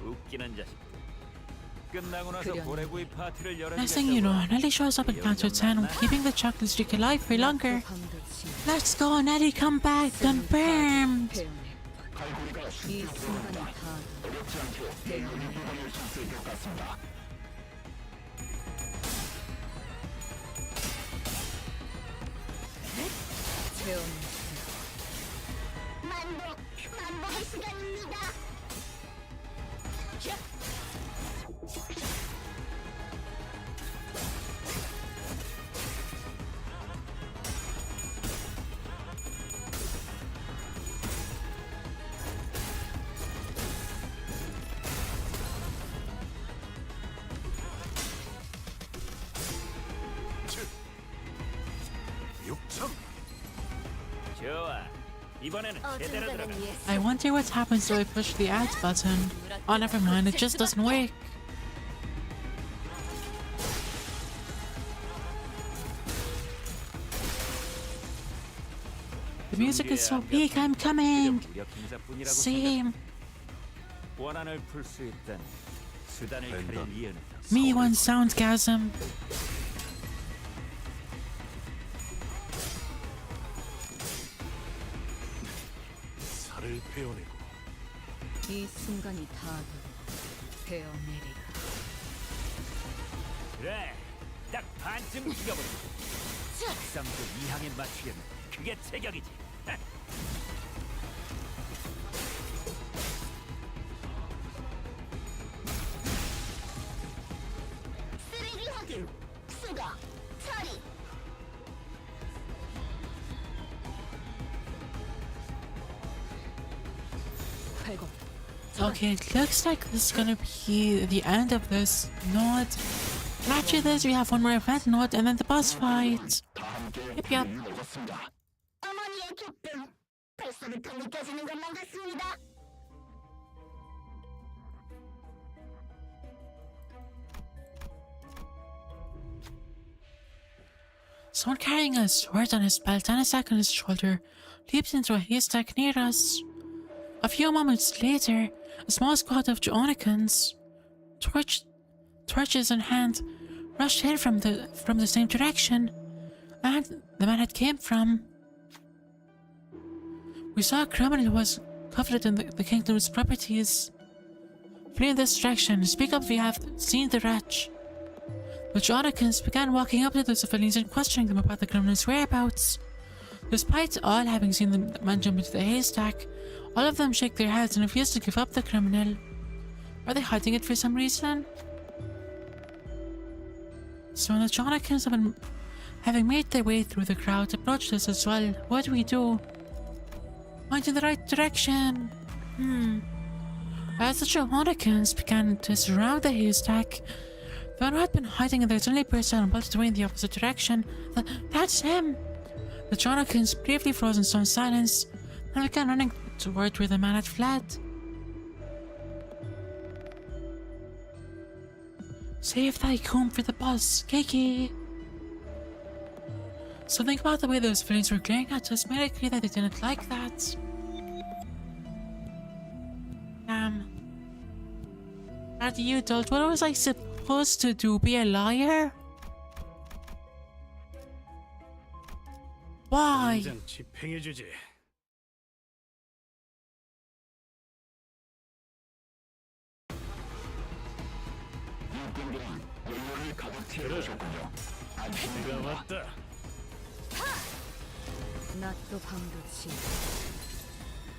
웃기는 자식. 끝나고 나서 고래구이 파티를 열어주겠다고. Next thing you know, Nelly shows up in Canto 10, keeping the chocolate streak alive for longer. Let's go, Nelly, come back, confirmed. 이 순간이 다 배워내. 만복의 시간입니다. 좋아. 이번에는 제대로 들어가. I wonder what happens if I push the add button. Oh, never mind, it just doesn't work. The music is so peak, I'm coming. Same. 원한을 풀 수 있다는 수단을 가릴 이유는 Me one soundgasm. 살을 베어내고 이 순간이 다 배워내리라. 그래. 딱 반쯤 죽여버려. 식상도 이항에 맞추려면 그게 체격이지. 쓰레기 확인. 수거. 처리. 회복. Okay, it looks like this is gonna be the end of this node. After this, we have one more event node and then the boss fight. Yep. 어머니의 기쁨. 벌써부터 느껴지는 것만 같습니다. Someone carrying a sword on his belt and a sack on his shoulder leaps into a haystack near us. A few moments later, a small squad of Jonikans, torches in hand, rushed in from the same direction, and the man had came from. We saw a criminal who was coveted in the kingdom's properties. Flee in this direction. Speak up if you have seen the wretch. The Jonikans began walking up to the civilians and questioning them about the criminal's whereabouts. Despite all having seen the man jump into the haystack, all of them shake their heads and refuse to give up the criminal. Are they hiding it for some reason? So the Jonikans having made their way through the crowd approached us as well. What do we do? Point in the right direction. As the Johannikins began to surround the haystack, the one who had been hiding in the only person bolted away in the opposite direction. That's him! The Johannikins briefly froze in stone silence and began running toward where the man had fled. Save thy comb for the bus, Kiki! Something about the way those villains were glaring at us made it clear that they didn't like that. Are you adult? What was I supposed to do? Be a liar? Why? 당장 집행해주지. 일꾼들은 연료를 가득 채워주셨군요. 내가 왔다. 낫도 방도 지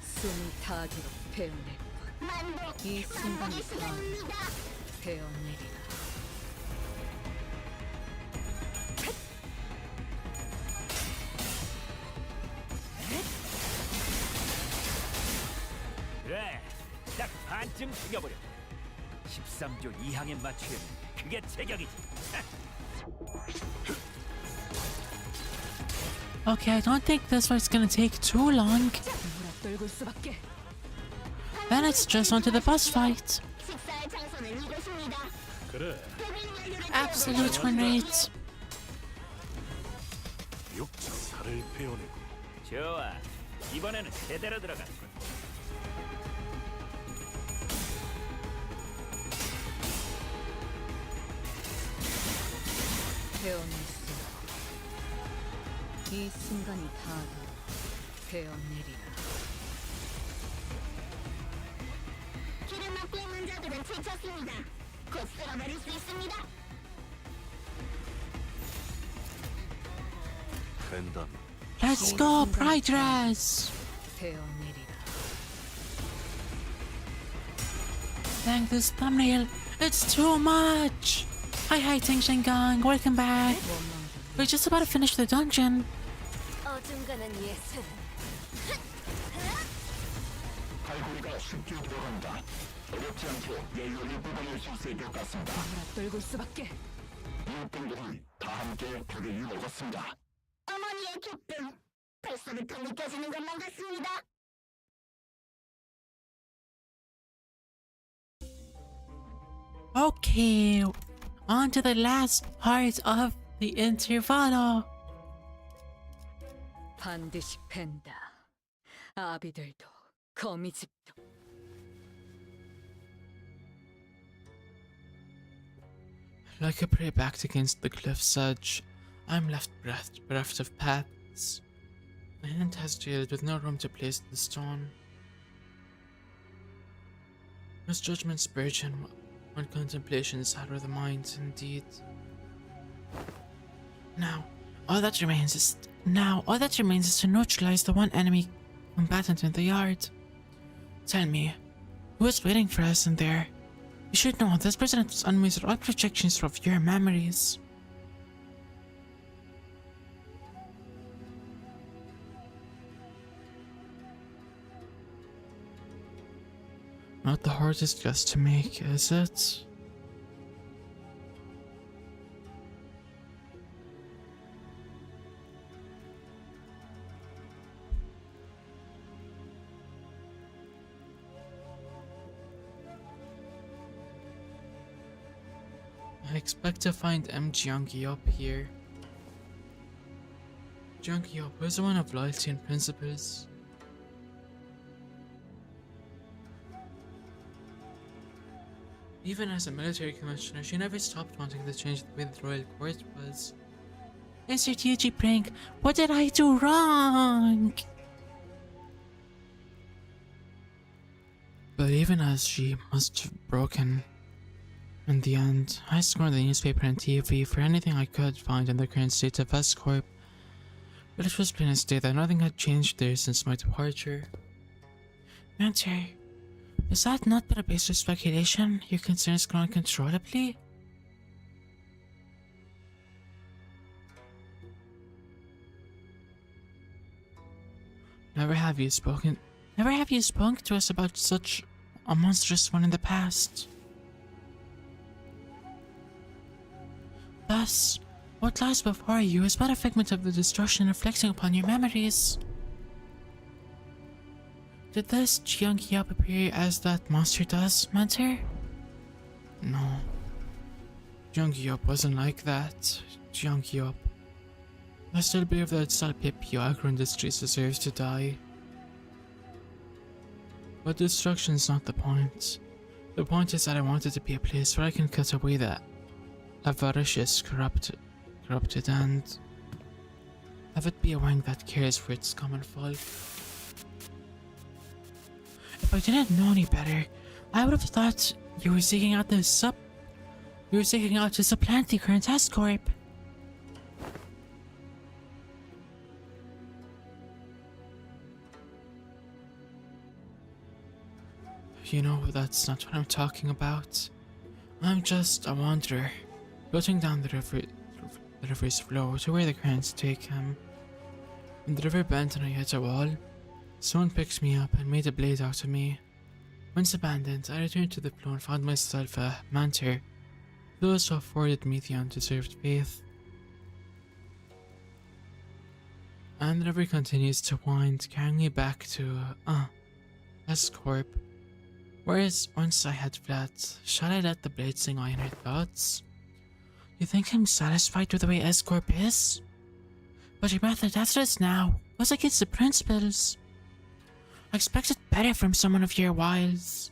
숨이 타도록 베어낼 것. 이 순간이 다 베어내리라. 그래, 딱 반쯤 죽여버려. 13조 2항에 맞추면 그게 제격이지. Okay, I don't think this fight's gonna take too long. 떨굴 수밖에. Then it's just onto the boss fight. 식사할 장소는 이곳입니다. 그래. Absolute win rate. 육차 살을 베어내고. 좋아, 이번에는 제대로 들어갔군. 베어냈어. 이 순간이 다도 베어내리라. 기름 막고 있는 자들은 지쳤습니다. 곧 쓸어버릴 수 있습니다. 된다. Let's go, Pride Dress! 베어내리라. Dang, this thumbnail, it's too much! Hi, Ting Gang, welcome back. We're just about to finish the dungeon. 어중간한 예술. 갈고리가 쉽게 들어간다. 어렵지 않게 연료를 뽑아낼 수 있을 것 같습니다. 떨굴 수밖에. 일꾼들이 다 함께 벽을 먹었습니다. 어머니의 기쁨. 벌써부터 느껴지는 것만 같습니다. Okay, on to the last part of the Intervallo. 반드시 팬다. 아비들도 거미집도. Like a prey backed against the cliff's edge, I'm left bereft of paths. My hand hesitated with no room to place the stone. Misjudgments burgeon when contemplation shadow the mind, indeed. Now, all that remains is to neutralize the one enemy combatant in the yard. Tell me, who is waiting for us in there? You should know this president was unmeasured all projections of your memories. Not the hardest guess to make, is it? I expect to find M. Jiangyi here. Jiangyi was one of loyalty and principles. Even as a military commissioner, she never stopped wanting to change the way the royal court was. Mr. TG Prank, what did I do wrong? But even as she must have broken, in the end, I scorned the newspaper and TV for anything I could find in the current state of S-Corp. But it was plain as day that nothing had changed there since my departure. Mentor, is that not but a basic speculation? Your concerns grow uncontrollably? Never have you spoken to us about such a monstrous one in the past. Thus, what lies before you is but a figment of the destruction reflecting upon your memories. Did this Jiang-Yup appear as that monster does, Mentor? No. Jiang-Yup wasn't like that. Jiang-Yup. I still believe that Salpipio Agro Industries deserves to die. But destruction's not the point. The point is that I want it to be a place where I can cut away that avaricious, corrupted and have it be a wing that cares for its common folk. If I didn't know any better, I would have thought you were seeking out to supplant the current S Corp. You know, that's not what I'm talking about. I'm just a wanderer, floating down the river's flow to where the currents take him. When the river bent and I hit a wall, someone picked me up and made a blade out of me. Once abandoned, I returned to the flow and found myself a mentor. Those who afforded me the undeserved faith. And the river continues to wind, carrying me back to, S-Corp. Whereas once I had fled, shall I let the blade sing my inner thoughts? You think I'm satisfied with the way S-Corp is? But your method as it is now was against the principles. I expected better from someone of your wiles.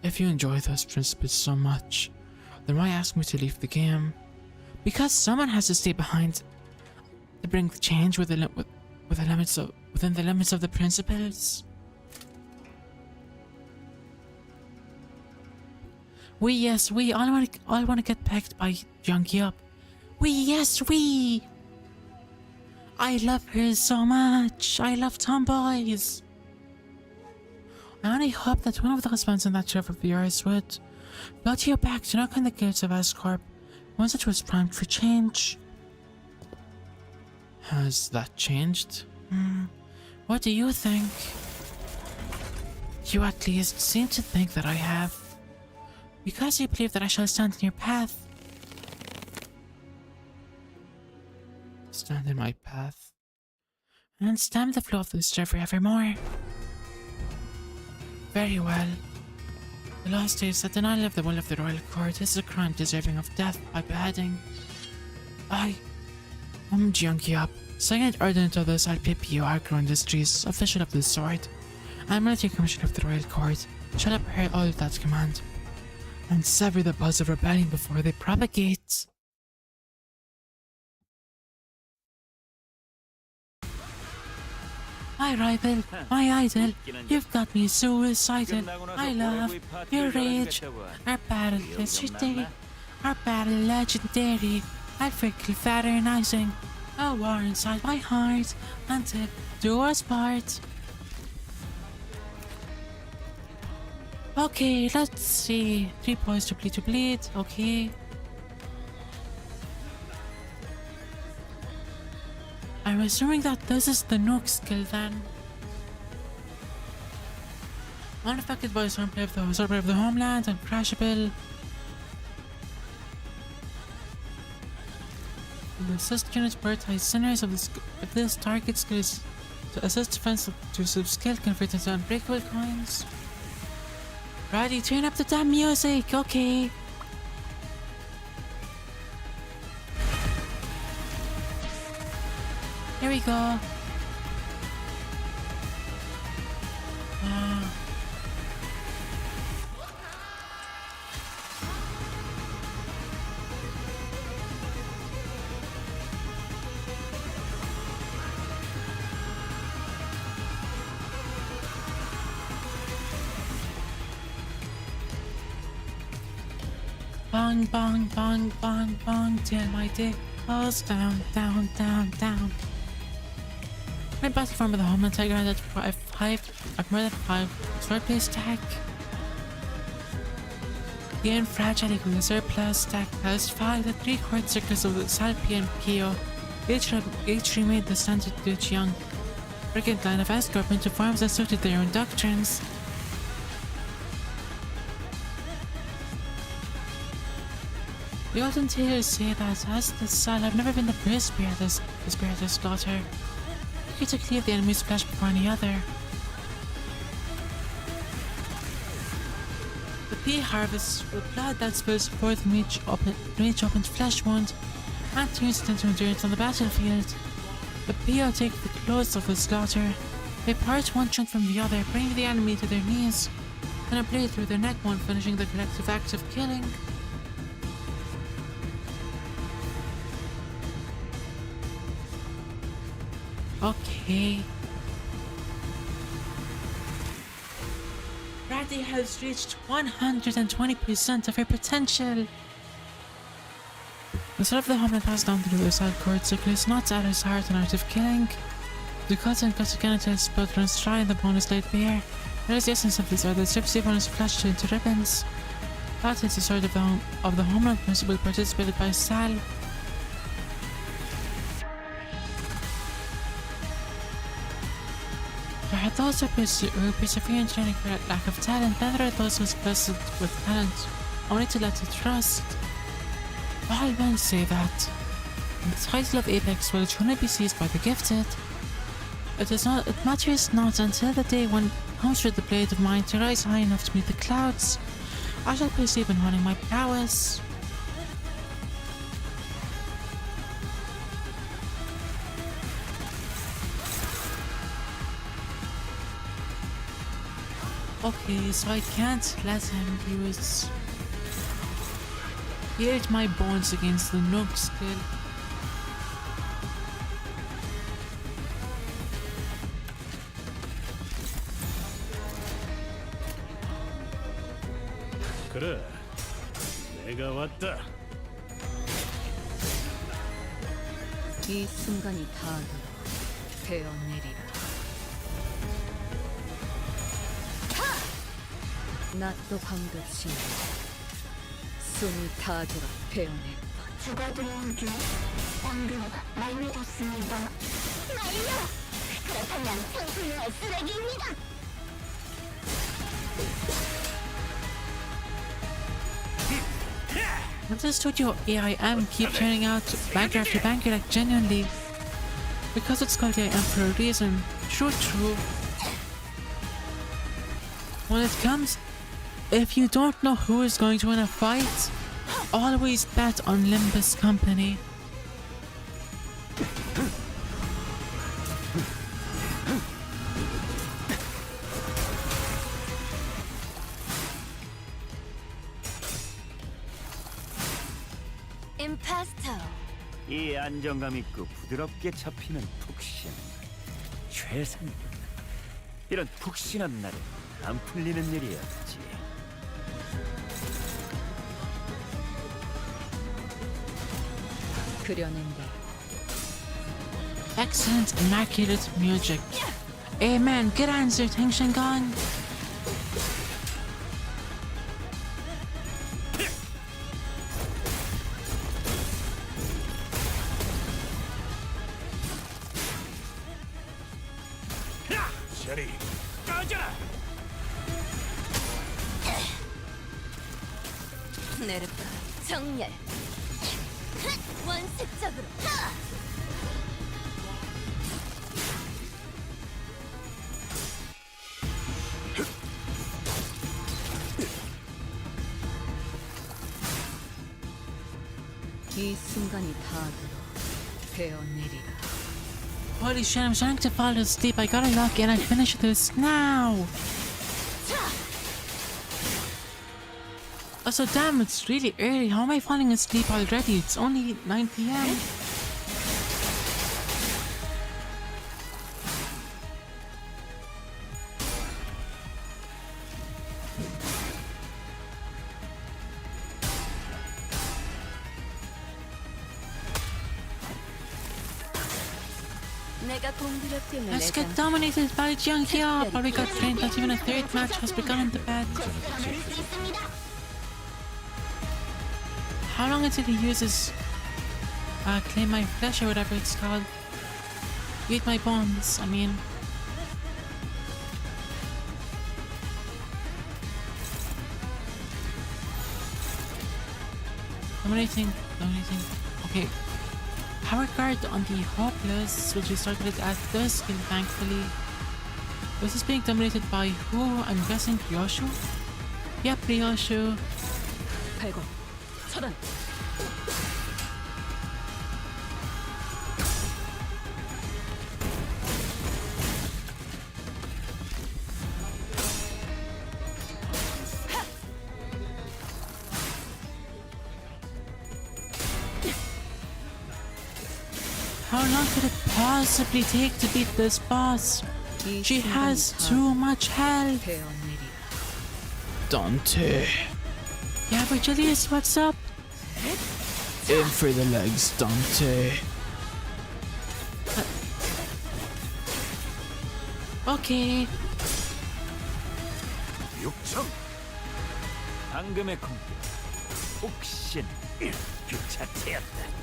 If you enjoy those principles so much, then why ask me to leave the game? Because someone has to stay behind to bring change within the limits of the principles. We all want to get pegged by Jiang-Yup. We. I love her so much. I love tomboys. I only hope that one of those ones in that ship of yours would float you back to knock on the gates of S-Corp once it was primed for change. Has that changed? What do you think? You at least seem to think that I have. Because you believe that I shall stand in your path. Stand in my path? And stem the flow of this river evermore. Very well. The law states that denial of the will of the royal court is a crime deserving of death by beheading. I am Jiang-Yup, second ordinate of the Salpipio Agro Industries, official of the sword, and military commissioner of the royal court, shall uphold all that command, and sever the buzz of rebellion before they propagate. My rival, my idol, you've got me suicidal. I love your rage. Our battle legendary. I frequently fraternizing. A war inside my heart until do us part. Okay, let's see. 3 points to bleed. Okay. I'm assuming that this is the nuke skill then. Unaffected by survey of the homeland and crashable. The assist units prioritize sinners of this target skill is to assist defense to sub-skill convert into unbreakable coins. Righty, turn up the damn music, okay. Here we go. Bang, bang, bang, bang, bang, till my dick goes down, down, down, down. My best friend with the Homeland Tiger had I've more than 5 swordplay stack. The infragile equal surplus stack has 5 the 3/4 circles of the Salpian PO Each remade the standard Duch Young brigand line of escort into forms that suited their own doctrines. The olden tales say that as the style have never been the first spirit of slaughter, eager to cleave the enemy's flesh before any other. The pea harvests with blood that spills forth from each opened flesh wound and turns it into endurance on the battlefield. The PO take the close of the slaughter. They part one chunk from the other, bringing the enemy to their knees, and a blade through their neck bone, finishing the collective act of killing. Okay. Raddy has reached 120% of her potential. The soul of the homeland passed down through the side cord circles, not at his heart and art of killing. The cut and cut genitals blood runs dry and the bone is laid bare. That is the essence of this sword that strips the opponent's flesh into ribbons. That is the sword of the homeland principle participated by Sal. There are those who persevere in training for lack of talent, then there are those who are blessed with talent, only to let it rust. All men say that. And the title of Apex will truly be seized by the gifted. It matters not until the day when comes for the blade of mine to rise high enough to meet the clouds. I shall perceive in honing my prowess. Okay, so I can't let him use yield my bones against the noob skill. 그래, 내가 왔다. 이 순간이 다하도록 베어내리라. 낫도 반급시 숨이 다하도록 베어내. 죽어들어오게 방금 말 믿었습니다. 말요! 그렇다면 평소의 쓰레기입니다. What does Studio AIM keep turning out banker after banker, like genuinely? Because it's called AIM for a reason. True. When it comes, if you don't know who is going to win a fight, always bet on Limbus Company. 임파스터. 이 안정감 있고 부드럽게 잡히는 푹신 최상. 이런 푹신한 날에 안 풀리는 일이었지. 그려낸다. Excellent immaculate music. Amen. Good answer, Tengshingan. 샤리, 꺼져라! 내르파 정렬. 원색적으로. 이 순간이 다하도록 베어내리라. Holy shit, I'm starting to fall asleep. I gotta lock in and finish this now. Also, damn, it's really early. How am I falling asleep already? It's only 9 p.m. 내가 공기력팀을 Let's get dominated by Jiang here, but we got trained that even a third match has begun in the bed. How long until he uses claim my flesh or whatever it's called. Eat my bones, I mean. Dominating. Okay. Power guard on the hopeless, which we started at this skill, thankfully. This is being dominated by who? I'm guessing Ryoshu? Yep, Ryoshu. 발광 차단. How long could it possibly take to beat this boss? 이 She 순간이 has 다 too much health. 베어내리라. Dante. Yeah, Virgilius, what's up? In for the legs, Dante. Okay. 육청. 방금의 공격. 혹신 그 자체였다.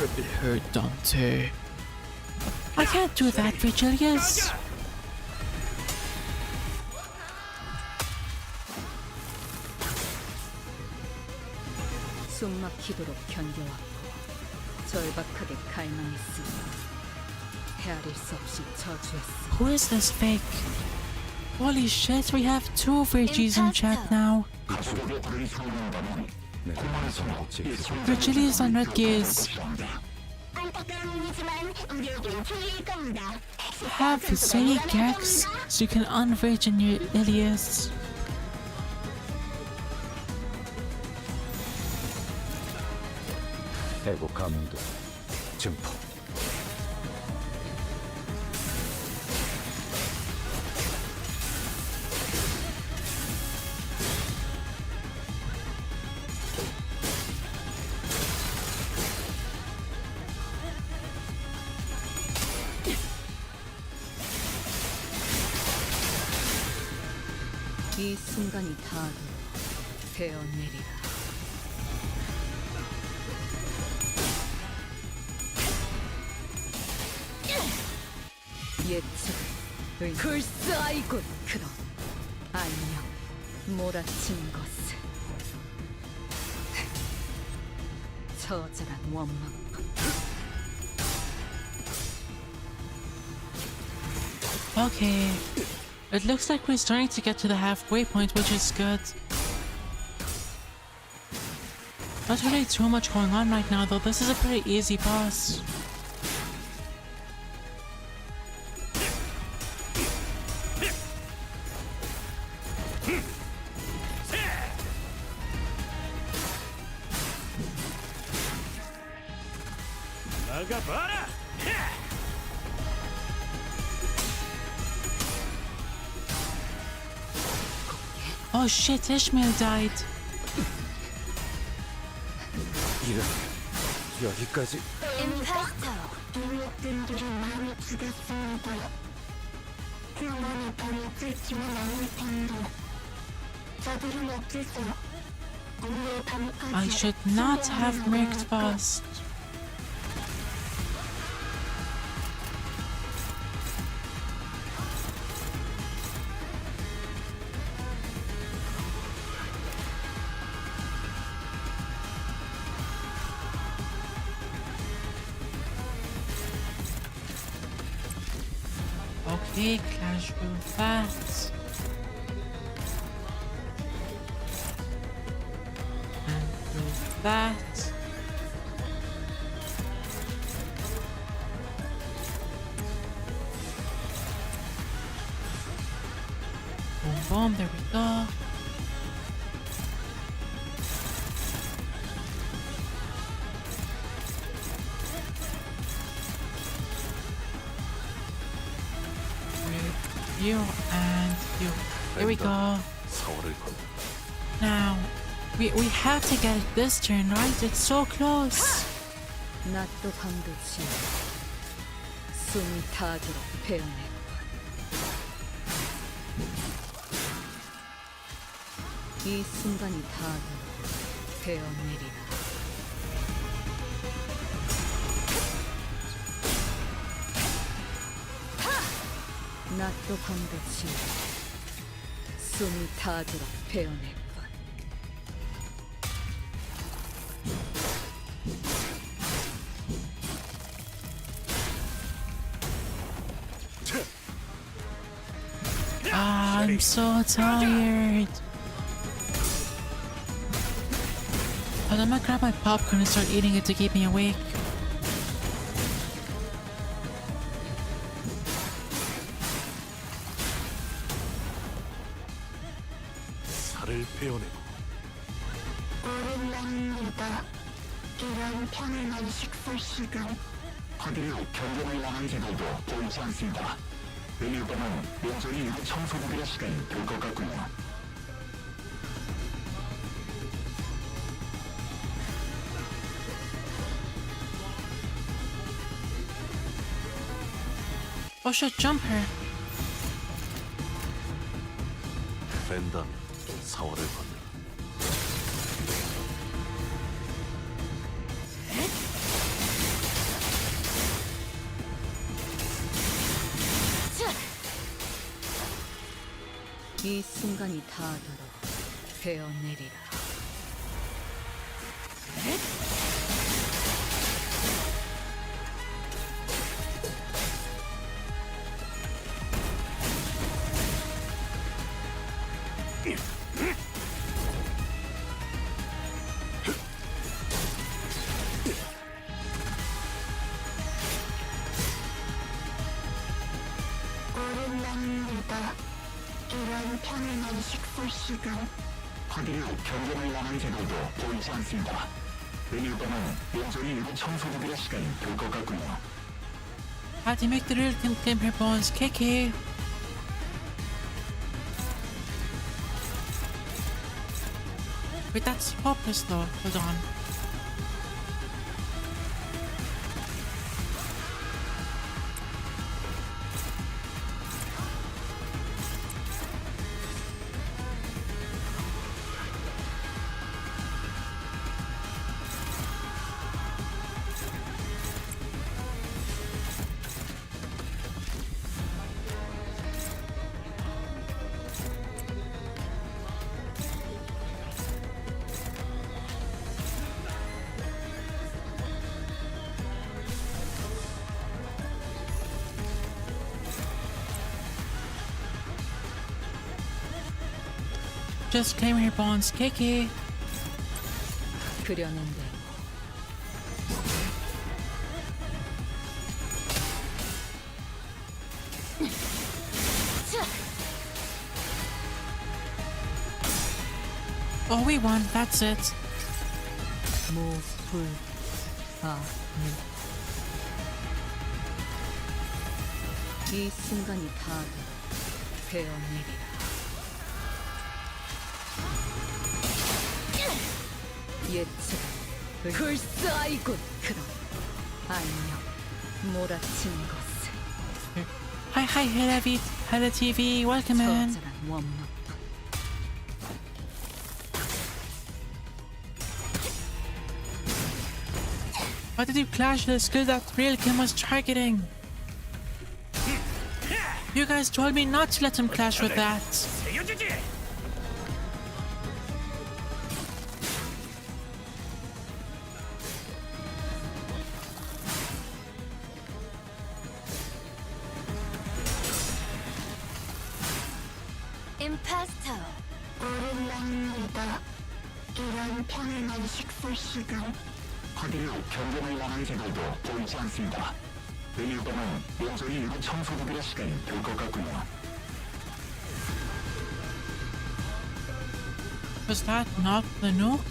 It hurt, Dante. I can't do that, Virgilius. 숨막히도록 견뎌왔고 절박하게 갈망했으니 헤아릴 수 없이 저주했으니 Who is this fake? Holy shit, we have 2 Virgies in chat now. 가족에게 불을 소문한다면 공원에서는 Virgilius on red gears. 안타까운 일이지만 우리에겐 기회일 겁니다. Have say Gex so you can unvirgin your Ilias. 해고 감염도 증폭. 이 순간이 닿아도 베어내리라. 예측 글쎄 아이군. 그럼 안녕 몰아친 것을 처절한 원망. Okay. It looks like we're starting to get to the halfway point, which is good. Not really too much going on right now, though. This is a pretty easy boss. 나가봐라. Oh shit, Ishmael died. 이런 여기까지. 유력들이 마음에 죽었습니다. 그만이 밤에 끓지만 않을 텐데 저들은 없겠어. 우리의 밤까지 I should not have murked fast. Okay, Clash real fast. And do that. Boom, boom, there we go. You and you. Here we go. Now, we have to get it this turn, right? It's so close. 낮도 밤도 지어 숨이 닿도록 베어내. 이 순간이 닿아도 베어내리라. 낫도 건드지 숨이 닿도록 베어낼 것. I'm so tired. But I'm gonna grab my popcorn and start eating it to keep me awake. 살을 베어내고 오랜만입니다. 이런 평온한 식사 시간. 하기를 견뎌낼 만한 제도도 보이지 않습니다. 내일 밤은 명절이 일부 청소부들의 시간이 될 것 같군요. Oh shit, jump her. 팬다면 4월을 건너 이 순간이 닿도록 베어내리라. 오랜만입니다. 이런 평온한 식사 시간. 하기를 견뎌낼 만한 제도도 보이지 않습니다. 내일 밤은 명절이 일부 청소부들의 시간이 될 것 같군요. How do you make the real Tim Hair Bones KK? Wait, that's hopeless though. Hold on. Just claim Hair Bones KK. 그려낸 대로 Oh, we won. That's it. 모불 이 순간이 닿도록 베어내리라. 예측 불사이군. 그럼 안녕 몰아친 것을 Hi, Hello TV. Welcome in. 처절한 원노. Why did you clash the skill that real Kim was targeting? You guys told me not to let him clash with that. 세워주지. 임파스터. 오랜만입니다. 이런 평온한 식사 시간. 하기를 견뎌낼 만한 제도도 보이지 않습니다. 내일 밤은 명절이 일부 청소부들의 시간이 될 것 같군요. Was that not the nuke?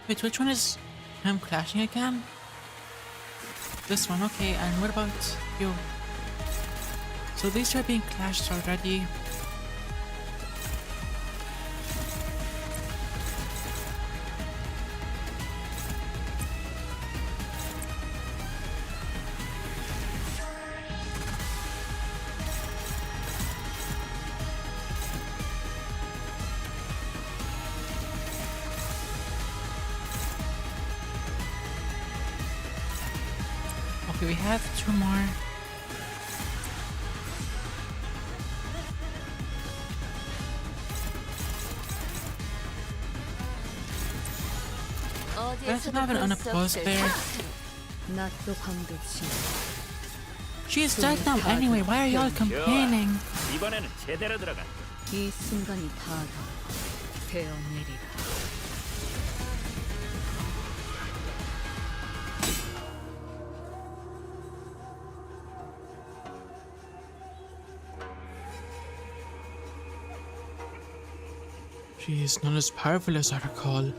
Wait, which one is him clashing again? This one, okay, and what about you? So these two are being clashed already. Okay, we have two more. Let's have an unopposed there. 낫도 밤도 지나 She's dead now anyway, why are y'all complaining? 이번에는 제대로 들어가. 이 순간이 다가와 베어내리라. She is not as powerful as I recall.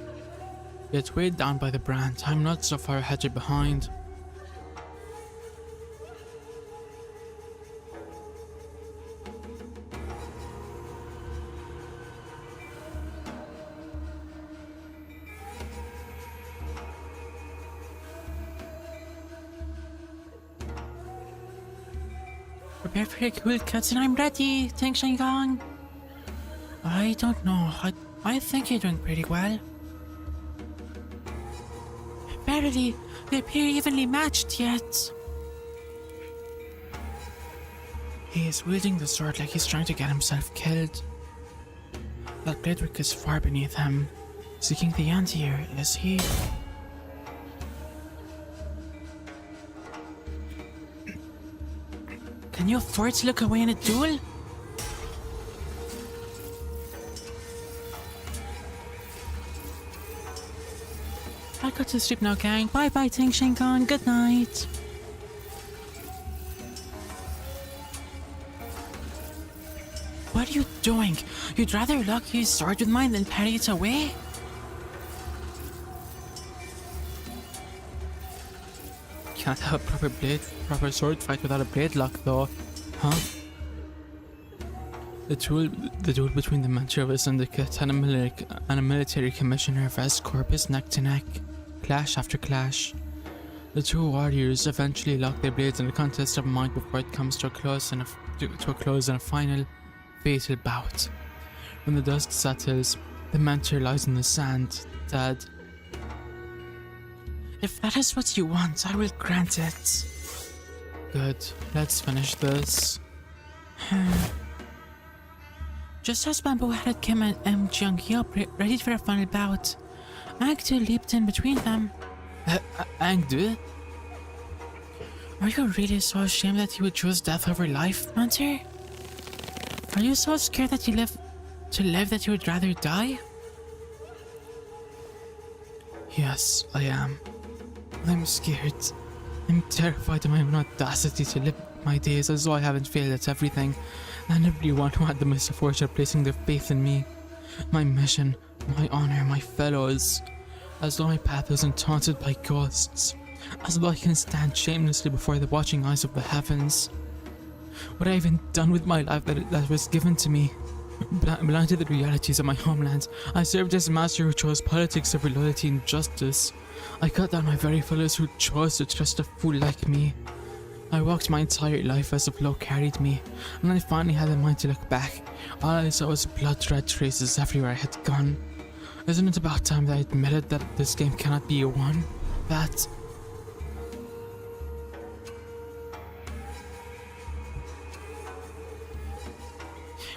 Yet weighed down by the brand, I'm not so far ahead or behind. Prepare for a cool cutscene, I'm ready! Thanks, Shingang! I don't know, I think you're doing pretty well. Barely, they appear evenly matched yet. He is wielding the sword like he's trying to get himself killed. That Blade is far beneath him. Seeking the end here, is he? Can you afford to look away in a duel? I'll go to sleep now, gang. Bye bye, Ting Shingon. Good night. What are you doing? You'd rather lock your sword with mine than parry it away? Can't have a proper sword fight without a blade lock, though, huh? The duel between the Mentor of a syndicate and a military commissioner of S-Corp is neck to neck, clash after clash. The two warriors eventually lock their blades in a contest of might before it comes to a close in a final, fatal bout. When the dust settles, the Mentor lies in the sand, dead. If that is what you want, I will grant it. Good, let's finish this. Just as Bamboo-headed Kim and Jiang up ready for a final bout, Ang-Du leaped in between them. Ang-Du? Are you really so ashamed that you would choose death over life, Mentor? Are you so scared that you live that you would rather die? Yes, I am. I'm scared. I'm terrified of my own audacity to live my days as though I haven't failed at everything, and everyone who had the misfortune of placing their faith in me. My mission, my honor, my fellows. As though my path isn't taunted by ghosts. As though I can stand shamelessly before the watching eyes of the heavens. What I even done with my life that was given to me? Blind to the realities of my homeland, I served as a master who chose politics over loyalty and justice. I cut down my very fellows who chose to trust a fool like me. I walked my entire life as the flow carried me, and I finally had the mind to look back. All I saw was blood-red traces everywhere I had gone. Isn't it about time that I admitted that this game cannot be won? That...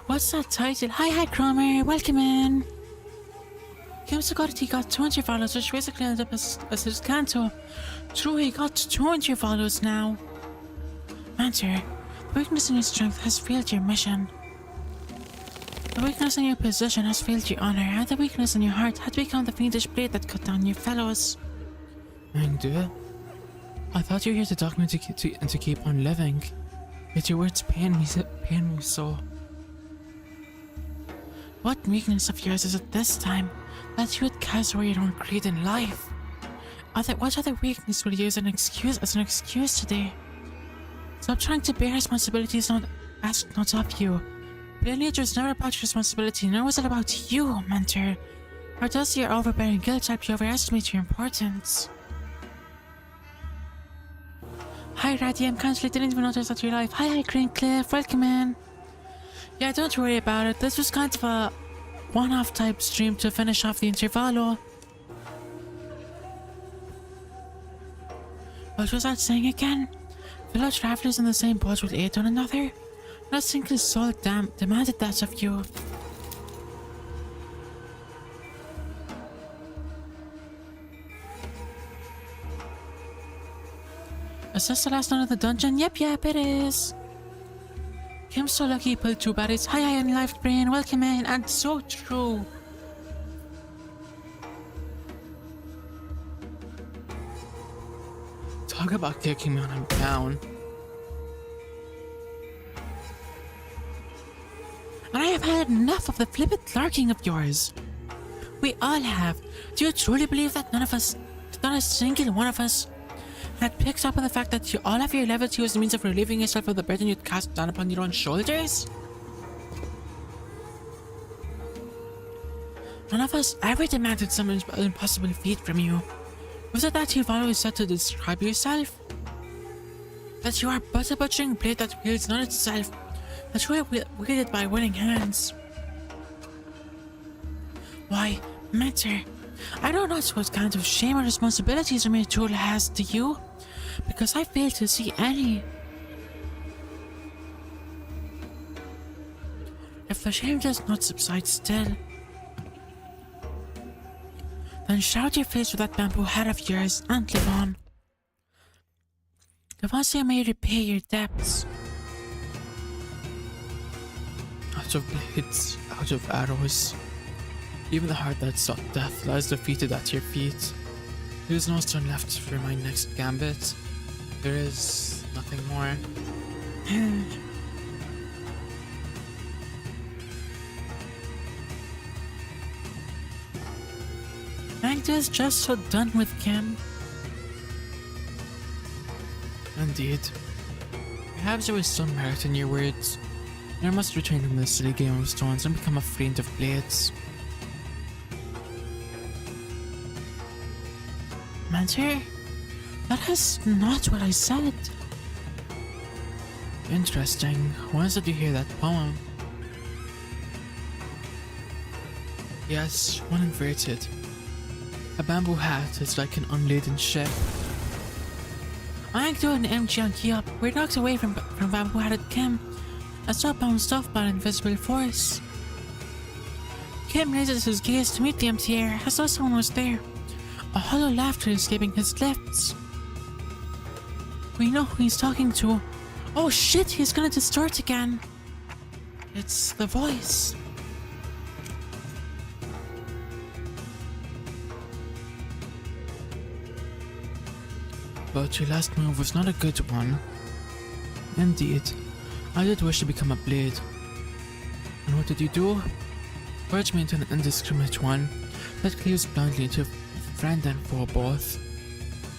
What's that title? Hi Cromer, welcome in! Kim Security got 200 followers, which basically ended up as his canto. True, he got 200 followers now. Mentor, the weakness in your strength has failed your mission. The weakness in your position has failed your honor, and the weakness in your heart had become the fiendish blade that cut down your fellows. Ang-Du? I thought you were here to talk me to keep on living. Yet your words pain me so. What weakness of yours is it this time that you would cast away your own creed in life? what other weakness will you use as an excuse today? Stop trying to bear responsibilities not of you. Lineage was never about your responsibility, nor was it about you, mentor. Or does your overbearing guilt help you overestimate your importance? Hi Raddy, I'm currently didn't even notice that you're live. Hi Green Cliff, welcome in. Yeah, don't worry about it. This was kind of a one-off type stream to finish off the Intervallo. What was that saying again? Fellow travelers in the same boat will aid one another? Not a single soul demanded that of you. Is this the last night of the dungeon? Yep, it is. Kim's so lucky he pulled 2 baddies. Hi, Unlived Brain, welcome in, and so true. Talk about kicking me when I'm down. And I have had enough of the flippant larking of yours. We all have. Do you truly believe that not a single one of us, had picked up on the fact that all of your level 2 is a means of relieving yourself of the burden you'd cast down upon your own shoulders? None of us ever demanded some impossible feat from you. Was it that you've always said to describe yourself? That you are but a butchering blade that wields not itself, that you are wielded by willing hands. Why, mentor, I don't know what kind of shame or responsibilities a mere tool has to you, because I fail to see any. If the shame does not subside still, then shout your face with that bamboo hat of yours and live on. Live on so you may repay your debts. Out of blades, out of arrows. Even the heart that sought death lies defeated at your feet. There is no stone left for my next gambit. There is nothing more. Magda's just so done with Kim. Indeed. Perhaps there was some merit in your words. I must return from this silly game of stones and become a friend of blades. Mentor, that is not what I said. Interesting. When did you hear that poem? Yes, one inverted. A bamboo hat is like an unladen ship. I ain't doing MG on key up. We're knocks away from bamboo hatted Kim. I saw bounced off by an invisible force. Kim raises his gaze to meet the empty air as though someone was there. A hollow laughter escaping his lips. We know who he's talking to. Oh shit, he's gonna distort again. It's the voice. But your last move was not a good one. Indeed, I did wish to become a blade. And what did you do? Purge me into an indiscriminate one that cleaves blindly into friend and foe both.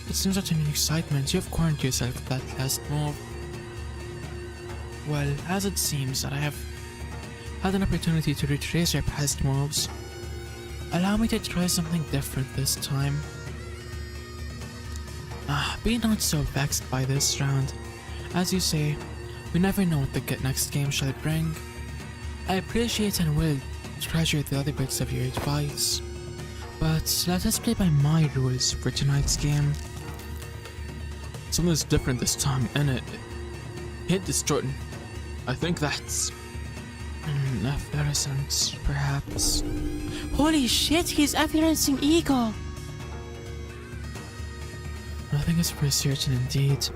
It seems that in your excitement you have cornered yourself with that last move. Well, as it seems that I have had an opportunity to retrace your past moves, allow me to try something different this time. Be not so vexed by this round. As you say, we never know what the next game shall bring. I appreciate and will treasure the other bits of your advice, but let us play by my rules for tonight's game. Something's different this time, innit? Hit distorting. I think that's efflorescence, perhaps. Holy shit, he's efflorescing ego. Nothing is for certain indeed,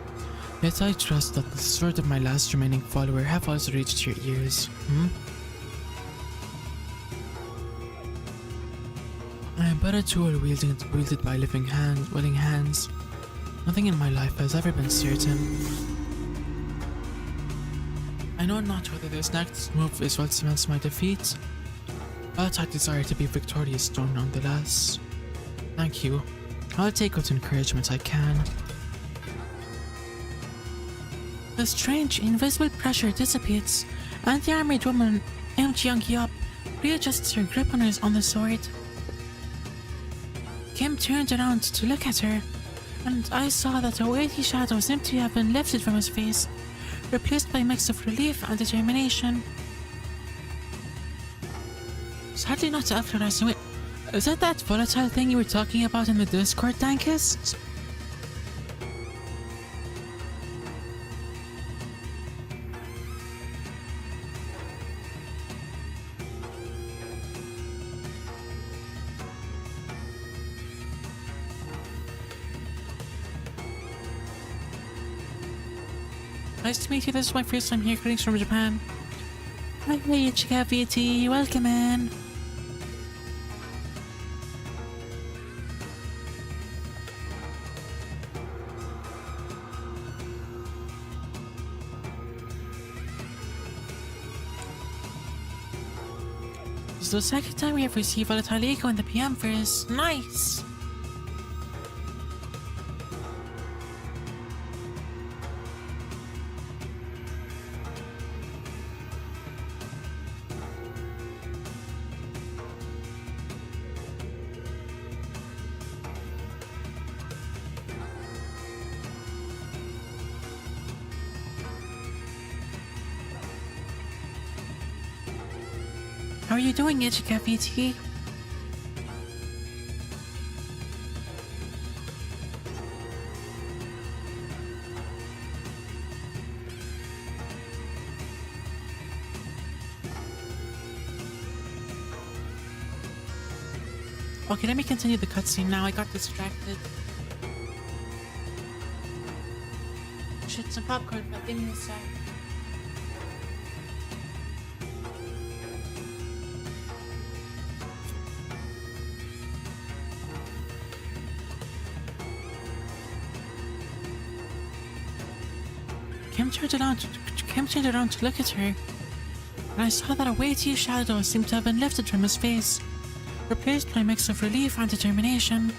yet I trust that the sword of my last remaining follower have also reached your ears, I am but a tool wielded by willing hands. Nothing in my life has ever been certain. I know not whether this next move is what cements my defeat, but I desire to be victorious nonetheless. Thank you. I'll take what encouragement I can. A strange, invisible pressure dissipates, and the armored woman, Youngie up, readjusts her grip on the sword. Kim turned around to look at her, and I saw that a weighty shadow seemed to have been lifted from his face, replaced by a mix of relief and determination. Sadly not effervescent. Wait, is that that volatile thing you were talking about in the Discord, Dankist? Nice to meet you. This is my first time here. Greetings from Japan. Hi, Ichika VT. Welcome in. This is the second time we have received volatile echo in the PM verse. Nice. How are you doing, Ichika VT? Okay, let me continue the cutscene now. I got distracted. Shit, some popcorn, but give me a sec. Kim turned around to look at her, and I saw that a weighty shadow seemed to have been lifted from his face, replaced by a mix of relief and determination.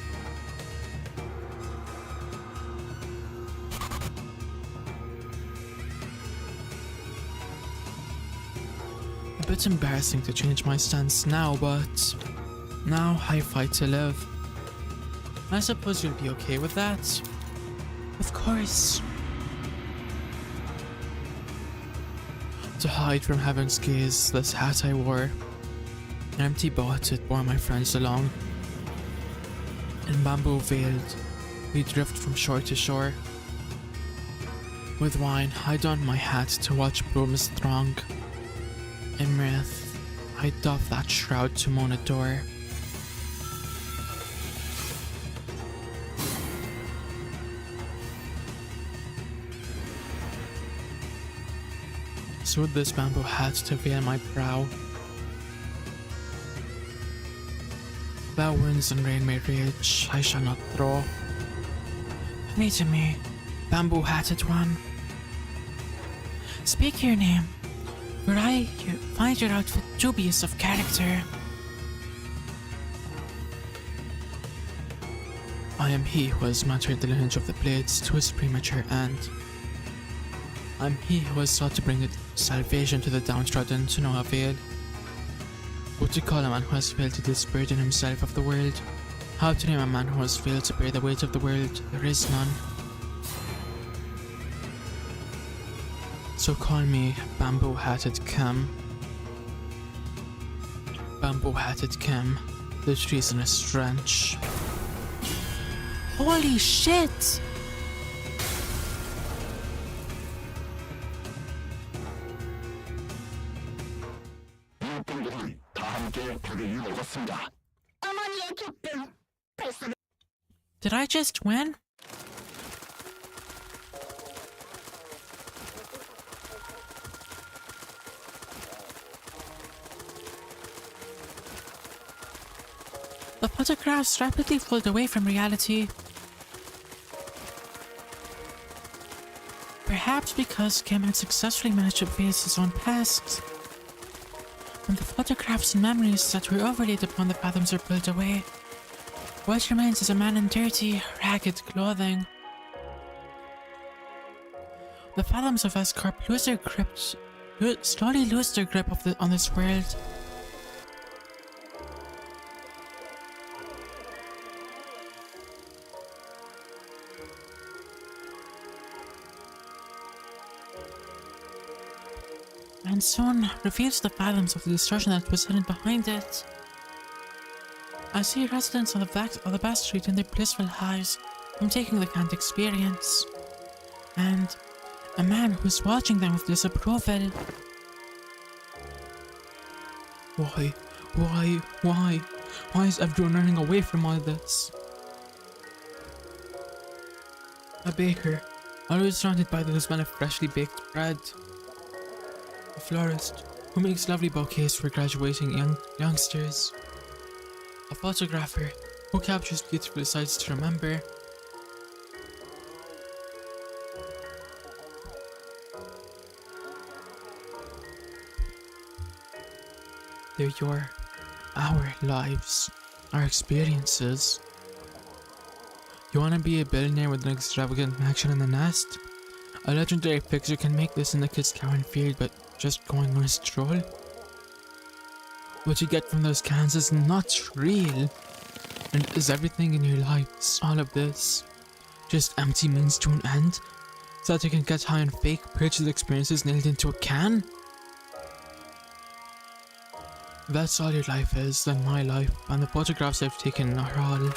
A bit embarrassing to change my stance now, but now I fight to live. I suppose you'll be okay with that. Of course. To hide from heaven's gaze, this hat I wore, an empty boat it bore my friends along. In bamboo veiled, we drift from shore to shore. With wine, I donned my hat to watch brooms throng. In mirth, I doff that shroud to moan adore. Sewed this bamboo hat to veil my brow. Though winds and rain may rage, I shall not throw. Me to me, bamboo-hatted one. Speak your name, for I find your outfit dubious of character. I am he who has mattered the lineage of the blades to his premature end. I'm he who has sought to bring salvation to the downtrodden to no avail. What to call a man who has failed to disburden himself of the world? How to name a man who has failed to bear the weight of the world? There is none. So call me Bamboo-Hatted Kim. Bamboo-Hatted Kim, the treasonous drench. Holy shit! 일꾼들이 다 함께 벽을 이루었습니다. 어머니의 기쁨 벌써 Did I just win? The photographs rapidly pulled away from reality. Perhaps because Kim had successfully managed to face his own past. When the photographs and memories that were overlaid upon the fathoms are pulled away, What remains is a man in dirty, ragged clothing. The fathoms of S-Corp slowly lose their grip on this world. And soon reveals the fathoms of the destruction that was hidden behind it. I see residents of the back street in their blissful highs from taking the can't experience, and a man who's watching them with disapproval. Why is everyone running away from all this? A baker, always surrounded by the smell of freshly baked bread. A florist, who makes lovely bouquets for graduating youngsters. A photographer, who captures beautiful sights to remember. They're our lives, our experiences. You wanna be a billionaire with an extravagant mansion in the nest? A legendary picture can make this in the kids' Karen field, but just going on a stroll? What you get from those cans is not real. And is everything in your lives, all of this, just empty means to an end? So that you can get high on fake purchase experiences nailed into a can? If that's all your life is, then my life and the photographs I've taken are all...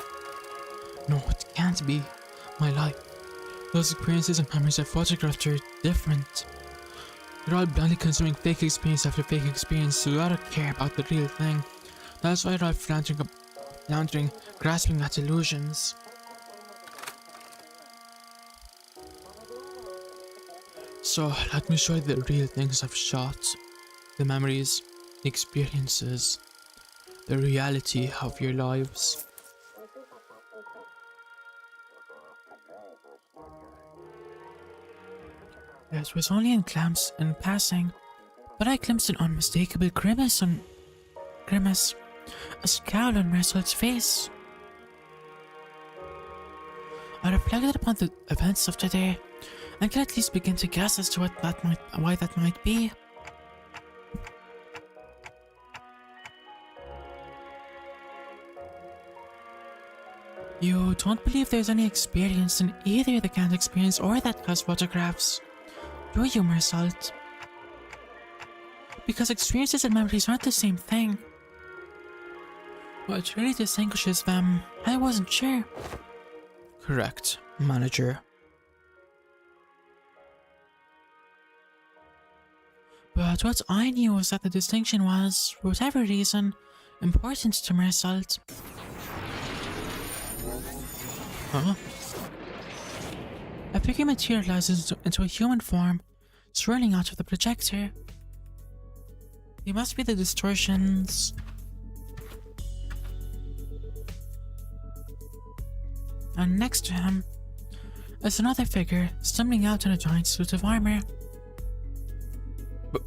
No, it can't be my life. Those experiences and memories I've photographed are different. They're all blindly consuming fake experience after fake experience, so you gotta care about the real thing. That's why they're all floundering, grasping at illusions. So, let me show you the real things I've shot. The memories, the experiences, the reality of your lives. It was only in passing, but I glimpsed an unmistakable grimace, a scowl on Marcel's face. I reflected upon the events of today, and can at least begin to guess as to why that might be. You don't believe there's any experience in either the canned experience or that guy's photographs, do you, Marcel? Because experiences and memories aren't the same thing. What really distinguishes them, I wasn't sure. Correct, manager. But what I knew was that the distinction was, for whatever reason, important to Marcel. Huh? A figure materializes into a human form, swirling out of the projector. They must be the distortions. And next to him is another figure stumbling out in a giant suit of armor.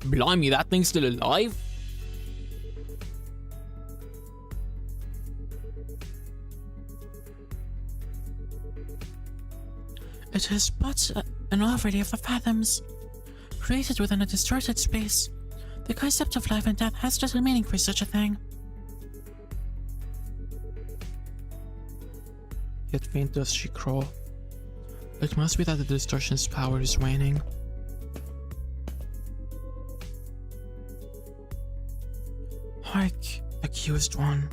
Blimey, that thing's still alive? It is but an overlay of the fathoms, created within a distorted space. The concept of life and death has little meaning for such a thing. Yet faint does she crawl. It must be that the distortion's power is waning. Hark, accused one,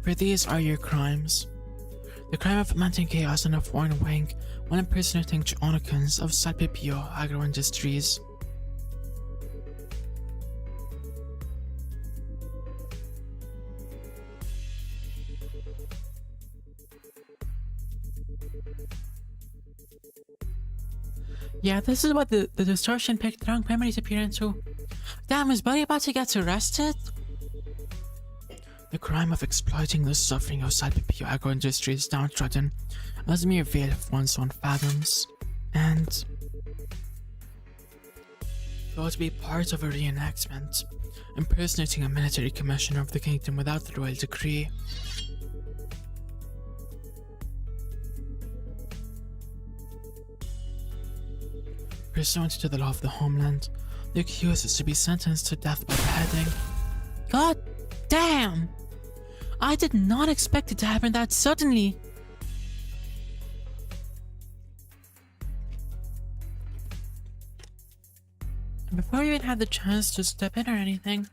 for these are your crimes. The crime of fomenting chaos and of foreign wing when impersonating Jonikans of Salpipio Agro Industries. Yeah, this is what the distortion picked the wrong memory to appear into. Damn, is Buddy about to get arrested? The crime of exploiting the suffering of Salpipio Agro Industries downtrodden as a mere veil of one's own fathoms, and thought to be part of a reenactment, impersonating a military commissioner of the kingdom without the royal decree. pursuant to the law of the homeland, the accused is to be sentenced to death by beheading. God damn! I did not expect it to happen that suddenly. And before you even had the chance to step in or anything,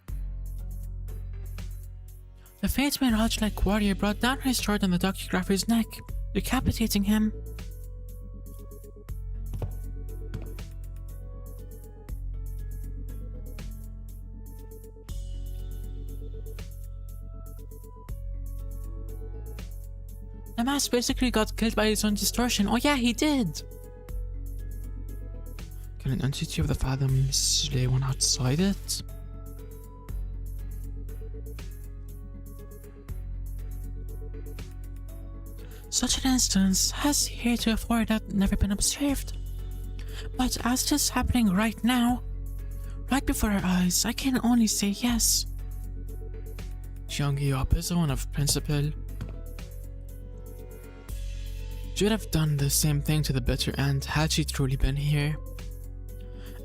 the fates mirage-like warrior brought down his sword on the docugrapher's neck, decapitating him. The mask basically got killed by his own distortion. Oh yeah, he did! Can an entity of the Fathoms lay one outside it? Such an instance has heretofore never been observed. But as it is happening right now, right before our eyes, I can only say yes. Jeong-Yeop is one of principle. She would have done the same thing to the bitter end had she truly been here.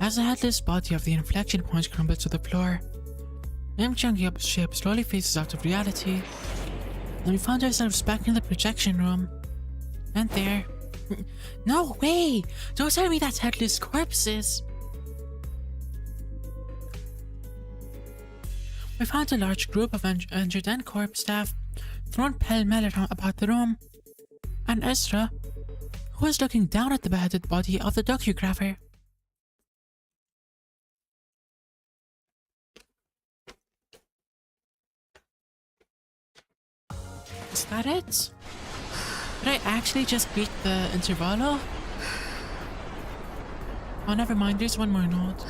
As the headless body of the inflection point crumbles to the floor, Lim Jeong-Yeop's shape slowly phases out of reality, and we found ourselves back in the projection room. And there... No way! Don't tell me that's headless corpses! We found a large group of injured and corpse staff thrown pell-mell about the room, and Ezra, who was looking down at the beheaded body of the docugrapher. Is that it? Did I actually just beat the Intervallo? Oh, never mind, there's one more note.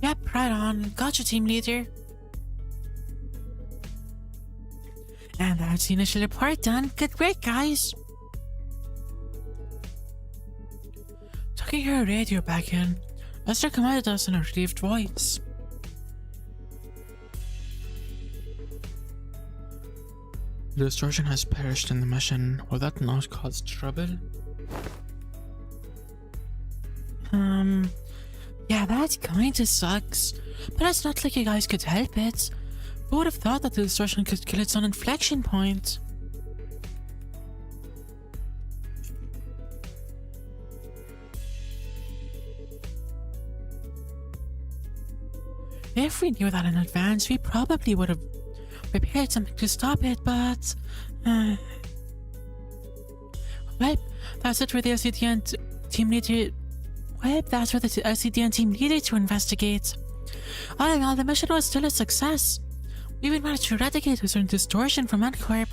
Yep, right on. Gotcha, team leader. And that's the initial report done. Good work, guys. Tucking her radio back in, Esther commanded us in a relieved voice. The distortion has perished in the mission. Will that not cause trouble? Yeah, that kinda sucks. But it's not like you guys could help it. Who would have thought that the distortion could kill its own inflection point? If we knew that in advance, we probably would have prepared something to stop it, but... Well, that's it for the LCDN team leader... Well, that's for the LCDN team leader to investigate. All in all, the mission was still a success. We even managed to eradicate a certain distortion from N-Corp,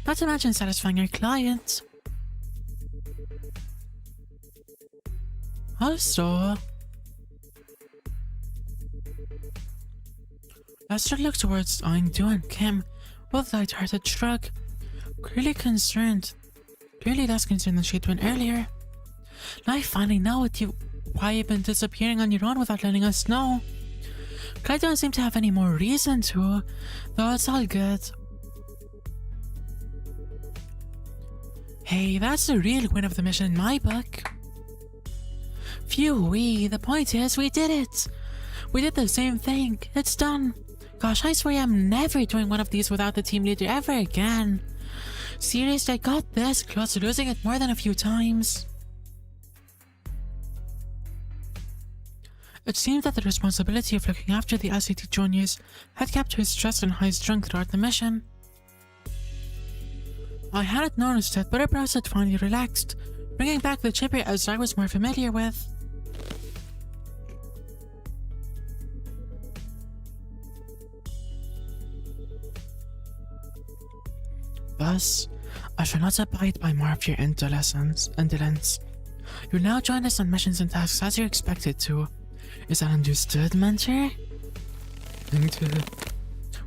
not to mention satisfying our client. Also... Lester looked towards Aingdu and Kim with a light-hearted shrug, clearly less concerned than she'd been earlier. Now I finally know why you've been disappearing on your own without letting us know. I don't seem to have any more reason to, though it's all good. Hey, that's the real win of the mission in my book. Phew-wee, the point is we did it. We did the same thing. It's done. Gosh, I swear I'm never doing one of these without the team leader ever again. Seriously, I got this close to losing it more than a few times. It seemed that the responsibility of looking after the LCT juniors had kept her stressed and high-strung throughout the mission. I hadn't noticed it, but her brows had finally relaxed, bringing back the chipper as I was more familiar with. Thus, I shall not abide by more of your indolence. You now join us on missions and tasks as you're expected to. Is that understood, Mentor?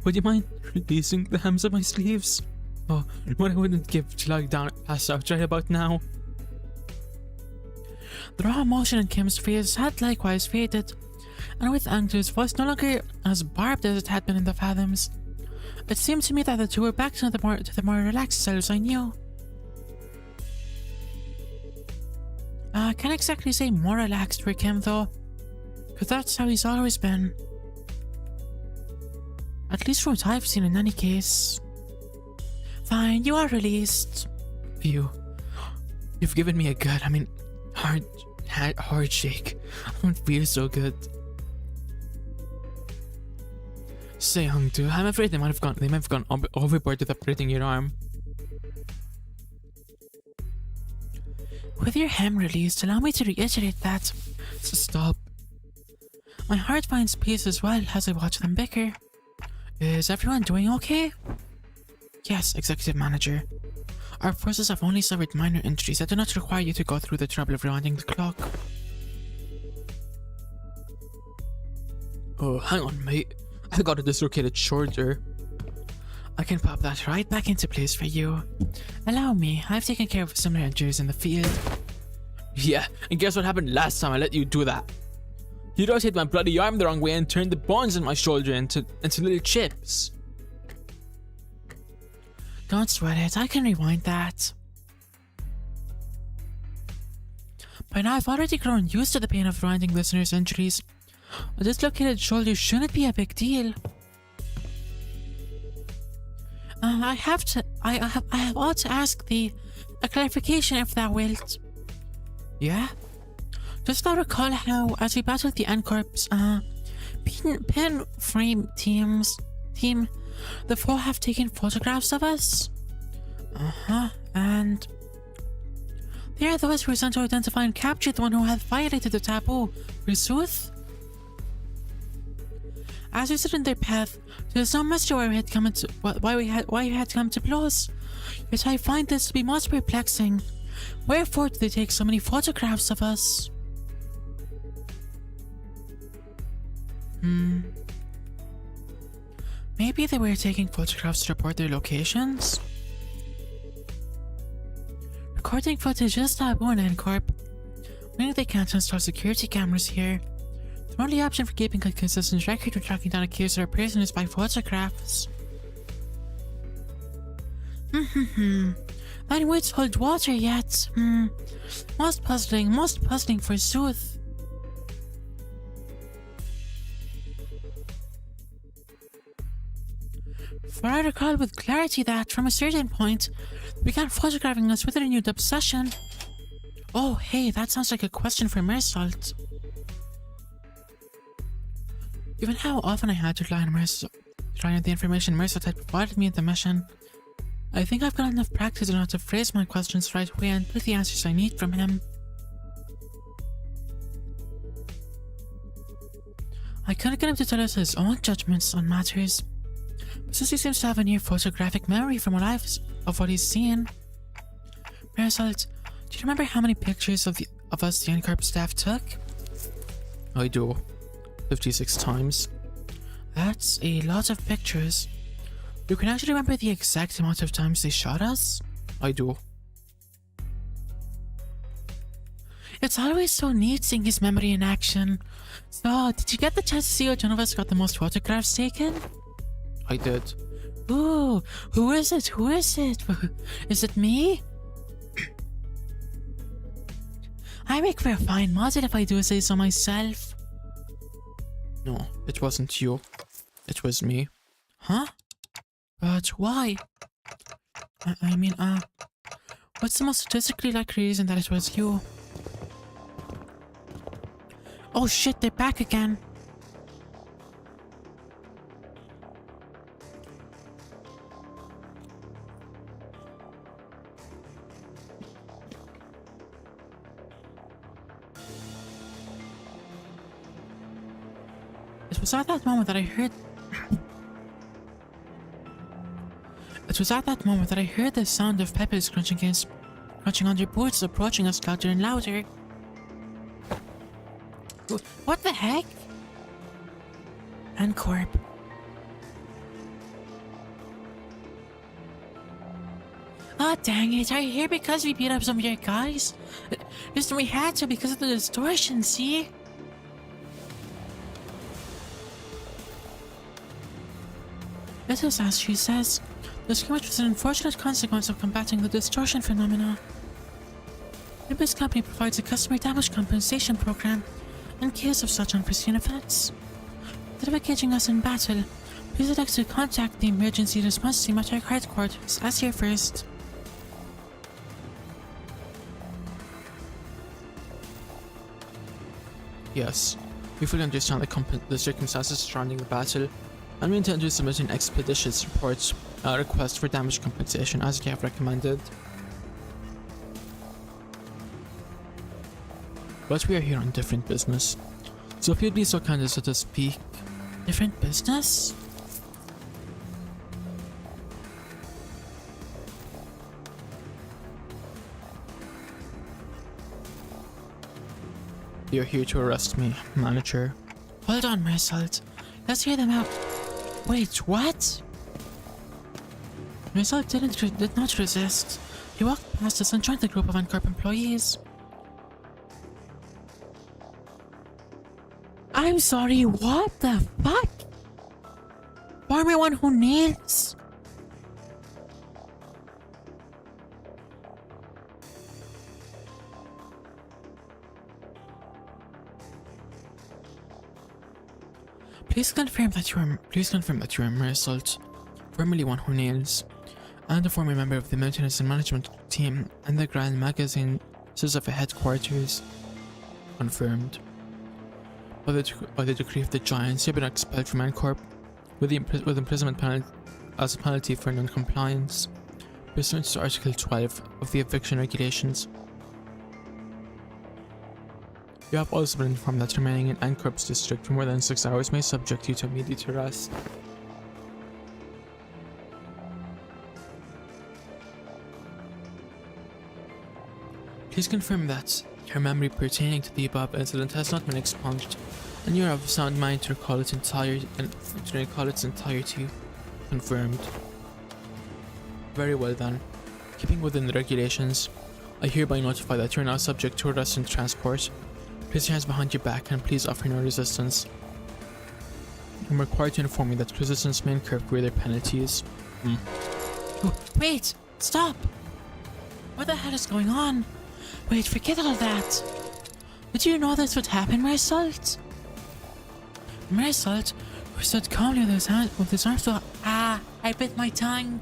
Would you mind releasing the hems of my sleeves? Oh, what I wouldn't give to lie down and pass out right about now. The raw emotion in Kim's face had likewise faded, and with Angler's voice no longer as barbed as it had been in the Fathoms, it seemed to me that the two were back to the more relaxed selves I knew. I can't exactly say more relaxed for Kim though, because that's how he's always been. At least from what I've seen in any case. Fine, you are released. Phew. You've given me a good, hard shake. I don't feel so good. Say, Hungdu, I'm afraid they might have gone overboard with upgrading your arm. With your hem released, allow me to reiterate that. Stop. My heart finds peace as well as I watch them bicker. Is everyone doing okay? Yes, Executive Manager. Our forces have only suffered minor injuries that do not require you to go through the trouble of rewinding the clock. Oh, hang on, mate. I got a dislocated shoulder. I can pop that right back into place for you. Allow me, I've taken care of similar injuries in the field. Yeah, and guess what happened last time I let you do that? You rotated my bloody arm the wrong way and turned the bones in my shoulder into little chips. Don't sweat it, I can rewind that. By now I've already grown used to the pain of rewinding listeners' injuries. A dislocated shoulder shouldn't be a big deal. I have ought to ask a clarification if thou wilt. Yeah? Dost thou recall how, as we battled the N-Corp's pin frame team, the four have taken photographs of us? And they are those who were sent to identify and capture the one who had violated the taboo, forsooth? As we stood in their path, there is no mystery why we had come to blows. Yet I find this to be most perplexing. Wherefore do they take so many photographs of us? Maybe they were taking photographs to report their locations? Recording footage is taboo in N-Corp, meaning they can't install security cameras here. The only option for keeping a consistent record when tracking down a case or a person is by photographs. That wouldn't hold water yet. Most puzzling forsooth. For I recall with clarity that, from a certain point, they began photographing us with a renewed obsession. Oh, hey, that sounds like a question for Mersault. Given how often I had to rely on the information Mersault had provided me in the mission, I think I've got enough practice to know how to phrase my questions the right way and get the answers I need from him. I couldn't get him to tell us his own judgments on matters, but since he seems to have a near photographic memory from what he's seen. Mersault, do you remember how many pictures of us the N-Corp staff took? I do. 56 times. That's a lot of pictures. You can actually remember the exact amount of times they shot us? I do. It's always so neat seeing his memory in action. So, did you get the chance to see which one of us got the most photographs taken? I did. Ooh, who is it? Who is it? Is it me? I make for a fine model if I do say so myself. No, it wasn't you. It was me. Huh? But why? What's the most statistically likely reason that it was you? Oh shit, they're back again. It was at that moment that I heard... It was at that moment that I heard the sound of pebbles crunching on their boots, approaching us louder and louder. What the heck? And Corp. Oh, dang it. Are you here because we beat up some of your guys? Listen, we had to because of the distortion, see? Let us ask, she says. The skirmish was an unfortunate consequence of combating the distortion phenomena. Limbus Company provides a customer damage compensation program in case of such unforeseen events. Instead of engaging us in battle, please elect to contact the emergency response team at our headquarters as here first. Yes, we fully understand the circumstances surrounding the battle, and we intend to submit an expeditious request for damage compensation as you have recommended. But we are here on different business, so if you'd be so kind as to speak. Different business? You're here to arrest me, manager. Hold on, Marisol. Let's hear them out. Wait, what? Marisol did not resist. He walked past us and joined the group of Uncorp employees. I'm sorry, what the fuck? Farmer one who nails? Please confirm that you are Marisol, formerly one who nails, and a former member of the maintenance and management team and the Grand Magazine of headquarters. Confirmed. By the decree of the Giants, you have been expelled from Uncorp with imprisonment penalty as a penalty for non-compliance, pursuant to Article 12 of the Eviction Regulations. You have also been informed that remaining in Uncorp's district for more than 6 hours may subject you to immediate arrest. Please confirm that your memory pertaining to the above incident has not been expunged, and you are of sound mind to recall its entirety. Confirmed. Very well then. Keeping within the regulations, I hereby notify that you are now subject to arrest and transport. Place your hands behind your back and please offer no resistance. I'm required to inform you that resistance may incur greater penalties. Wait! Stop! What the hell is going on? Wait, forget all of that. Did you know this would happen, Marisol? Marisol, who stood calmly with his arms to... Ah! I bit my tongue!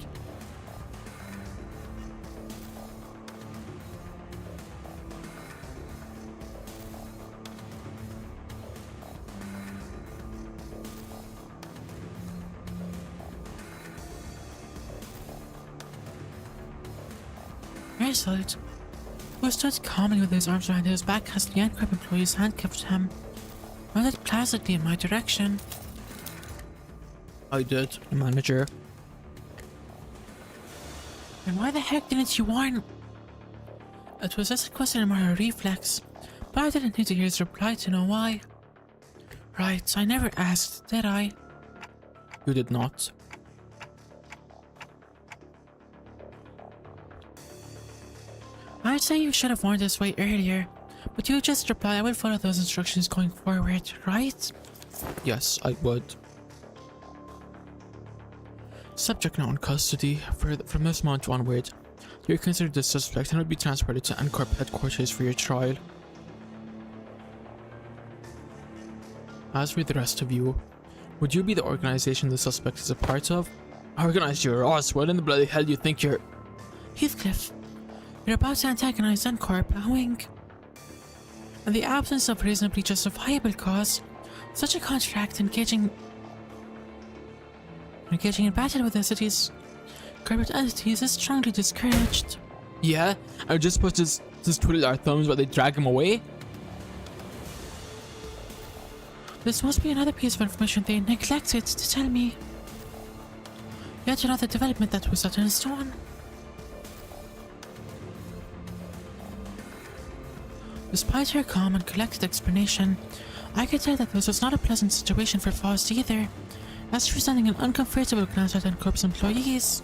Marisol, who stood calmly with his arms around his back as the Uncorp employees handcuffed him, nodded placidly in my direction. I did, manager. And why the heck didn't you warn? It was just a question of a reflex, but I didn't need to hear his reply to know why. Right, I never asked, did I? You did not. I'd say you should have warned us way earlier, but you just replied I will follow those instructions going forward, right? Yes, I would. Subject now in custody. From this moment onward, you're considered a suspect and will be transported to Uncorp headquarters for your trial. As for the rest of you, would you be the organization the suspect is a part of? Organize your ass, what in the bloody hell do you think you're... Heathcliff, you're about to antagonize Uncorp, owing. In the absence of reasonably justifiable cause, such a contract engaging in battle with the city's corporate entities is strongly discouraged. Yeah? Are we just supposed to just twiddle our thumbs while they drag him away? This must be another piece of information they neglected to tell me. Yet another development that was set in stone. Despite her calm and collected explanation, I could tell that this was not a pleasant situation for Faust either, as she was sending an uncomfortable glance at Corp's employees.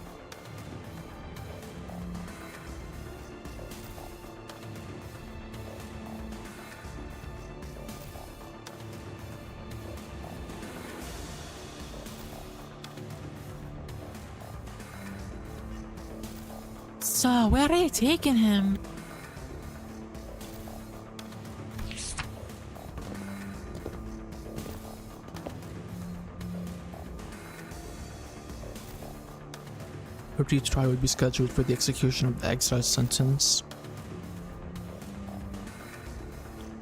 So, where are you taking him? A retrial will be scheduled for the execution of the exile sentence.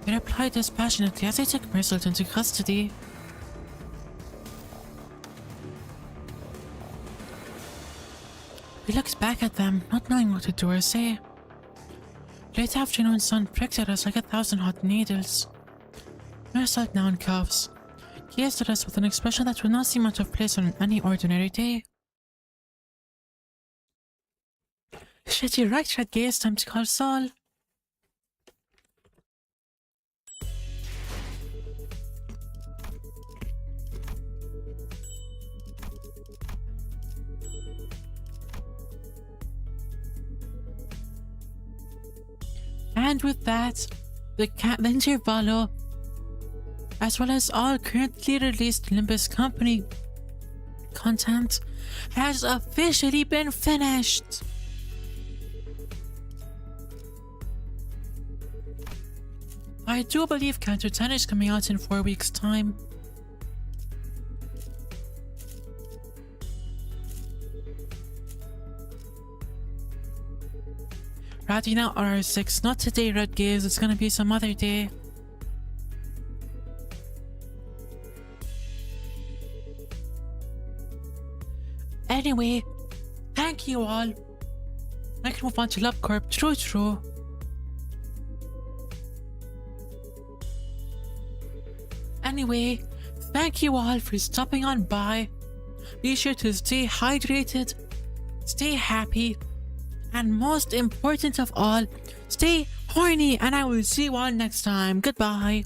He replied dispassionately as they took Merselt into custody. He looked back at them, not knowing what to do or say. Late afternoon sun pricked at us like 1,000 hot needles. Merselt, now in cuffs, gazed at us with an expression that would not seem out of place on any ordinary day. Shit, you're right, Red Gaze, time to call Saul. And with that, the Intervallo, as well as all currently released Limbus Company content, has officially been finished. I do believe Canto 10 is coming out in 4 weeks' time. Ready now, R6. Not today, Red Gaze. It's gonna be some other day. Anyway, thank you all. I can move on to Love Corp. True. Anyway, thank you all for stopping on by. Be sure to stay hydrated, stay happy, and most important of all, stay horny, and I will see you all next time. Goodbye.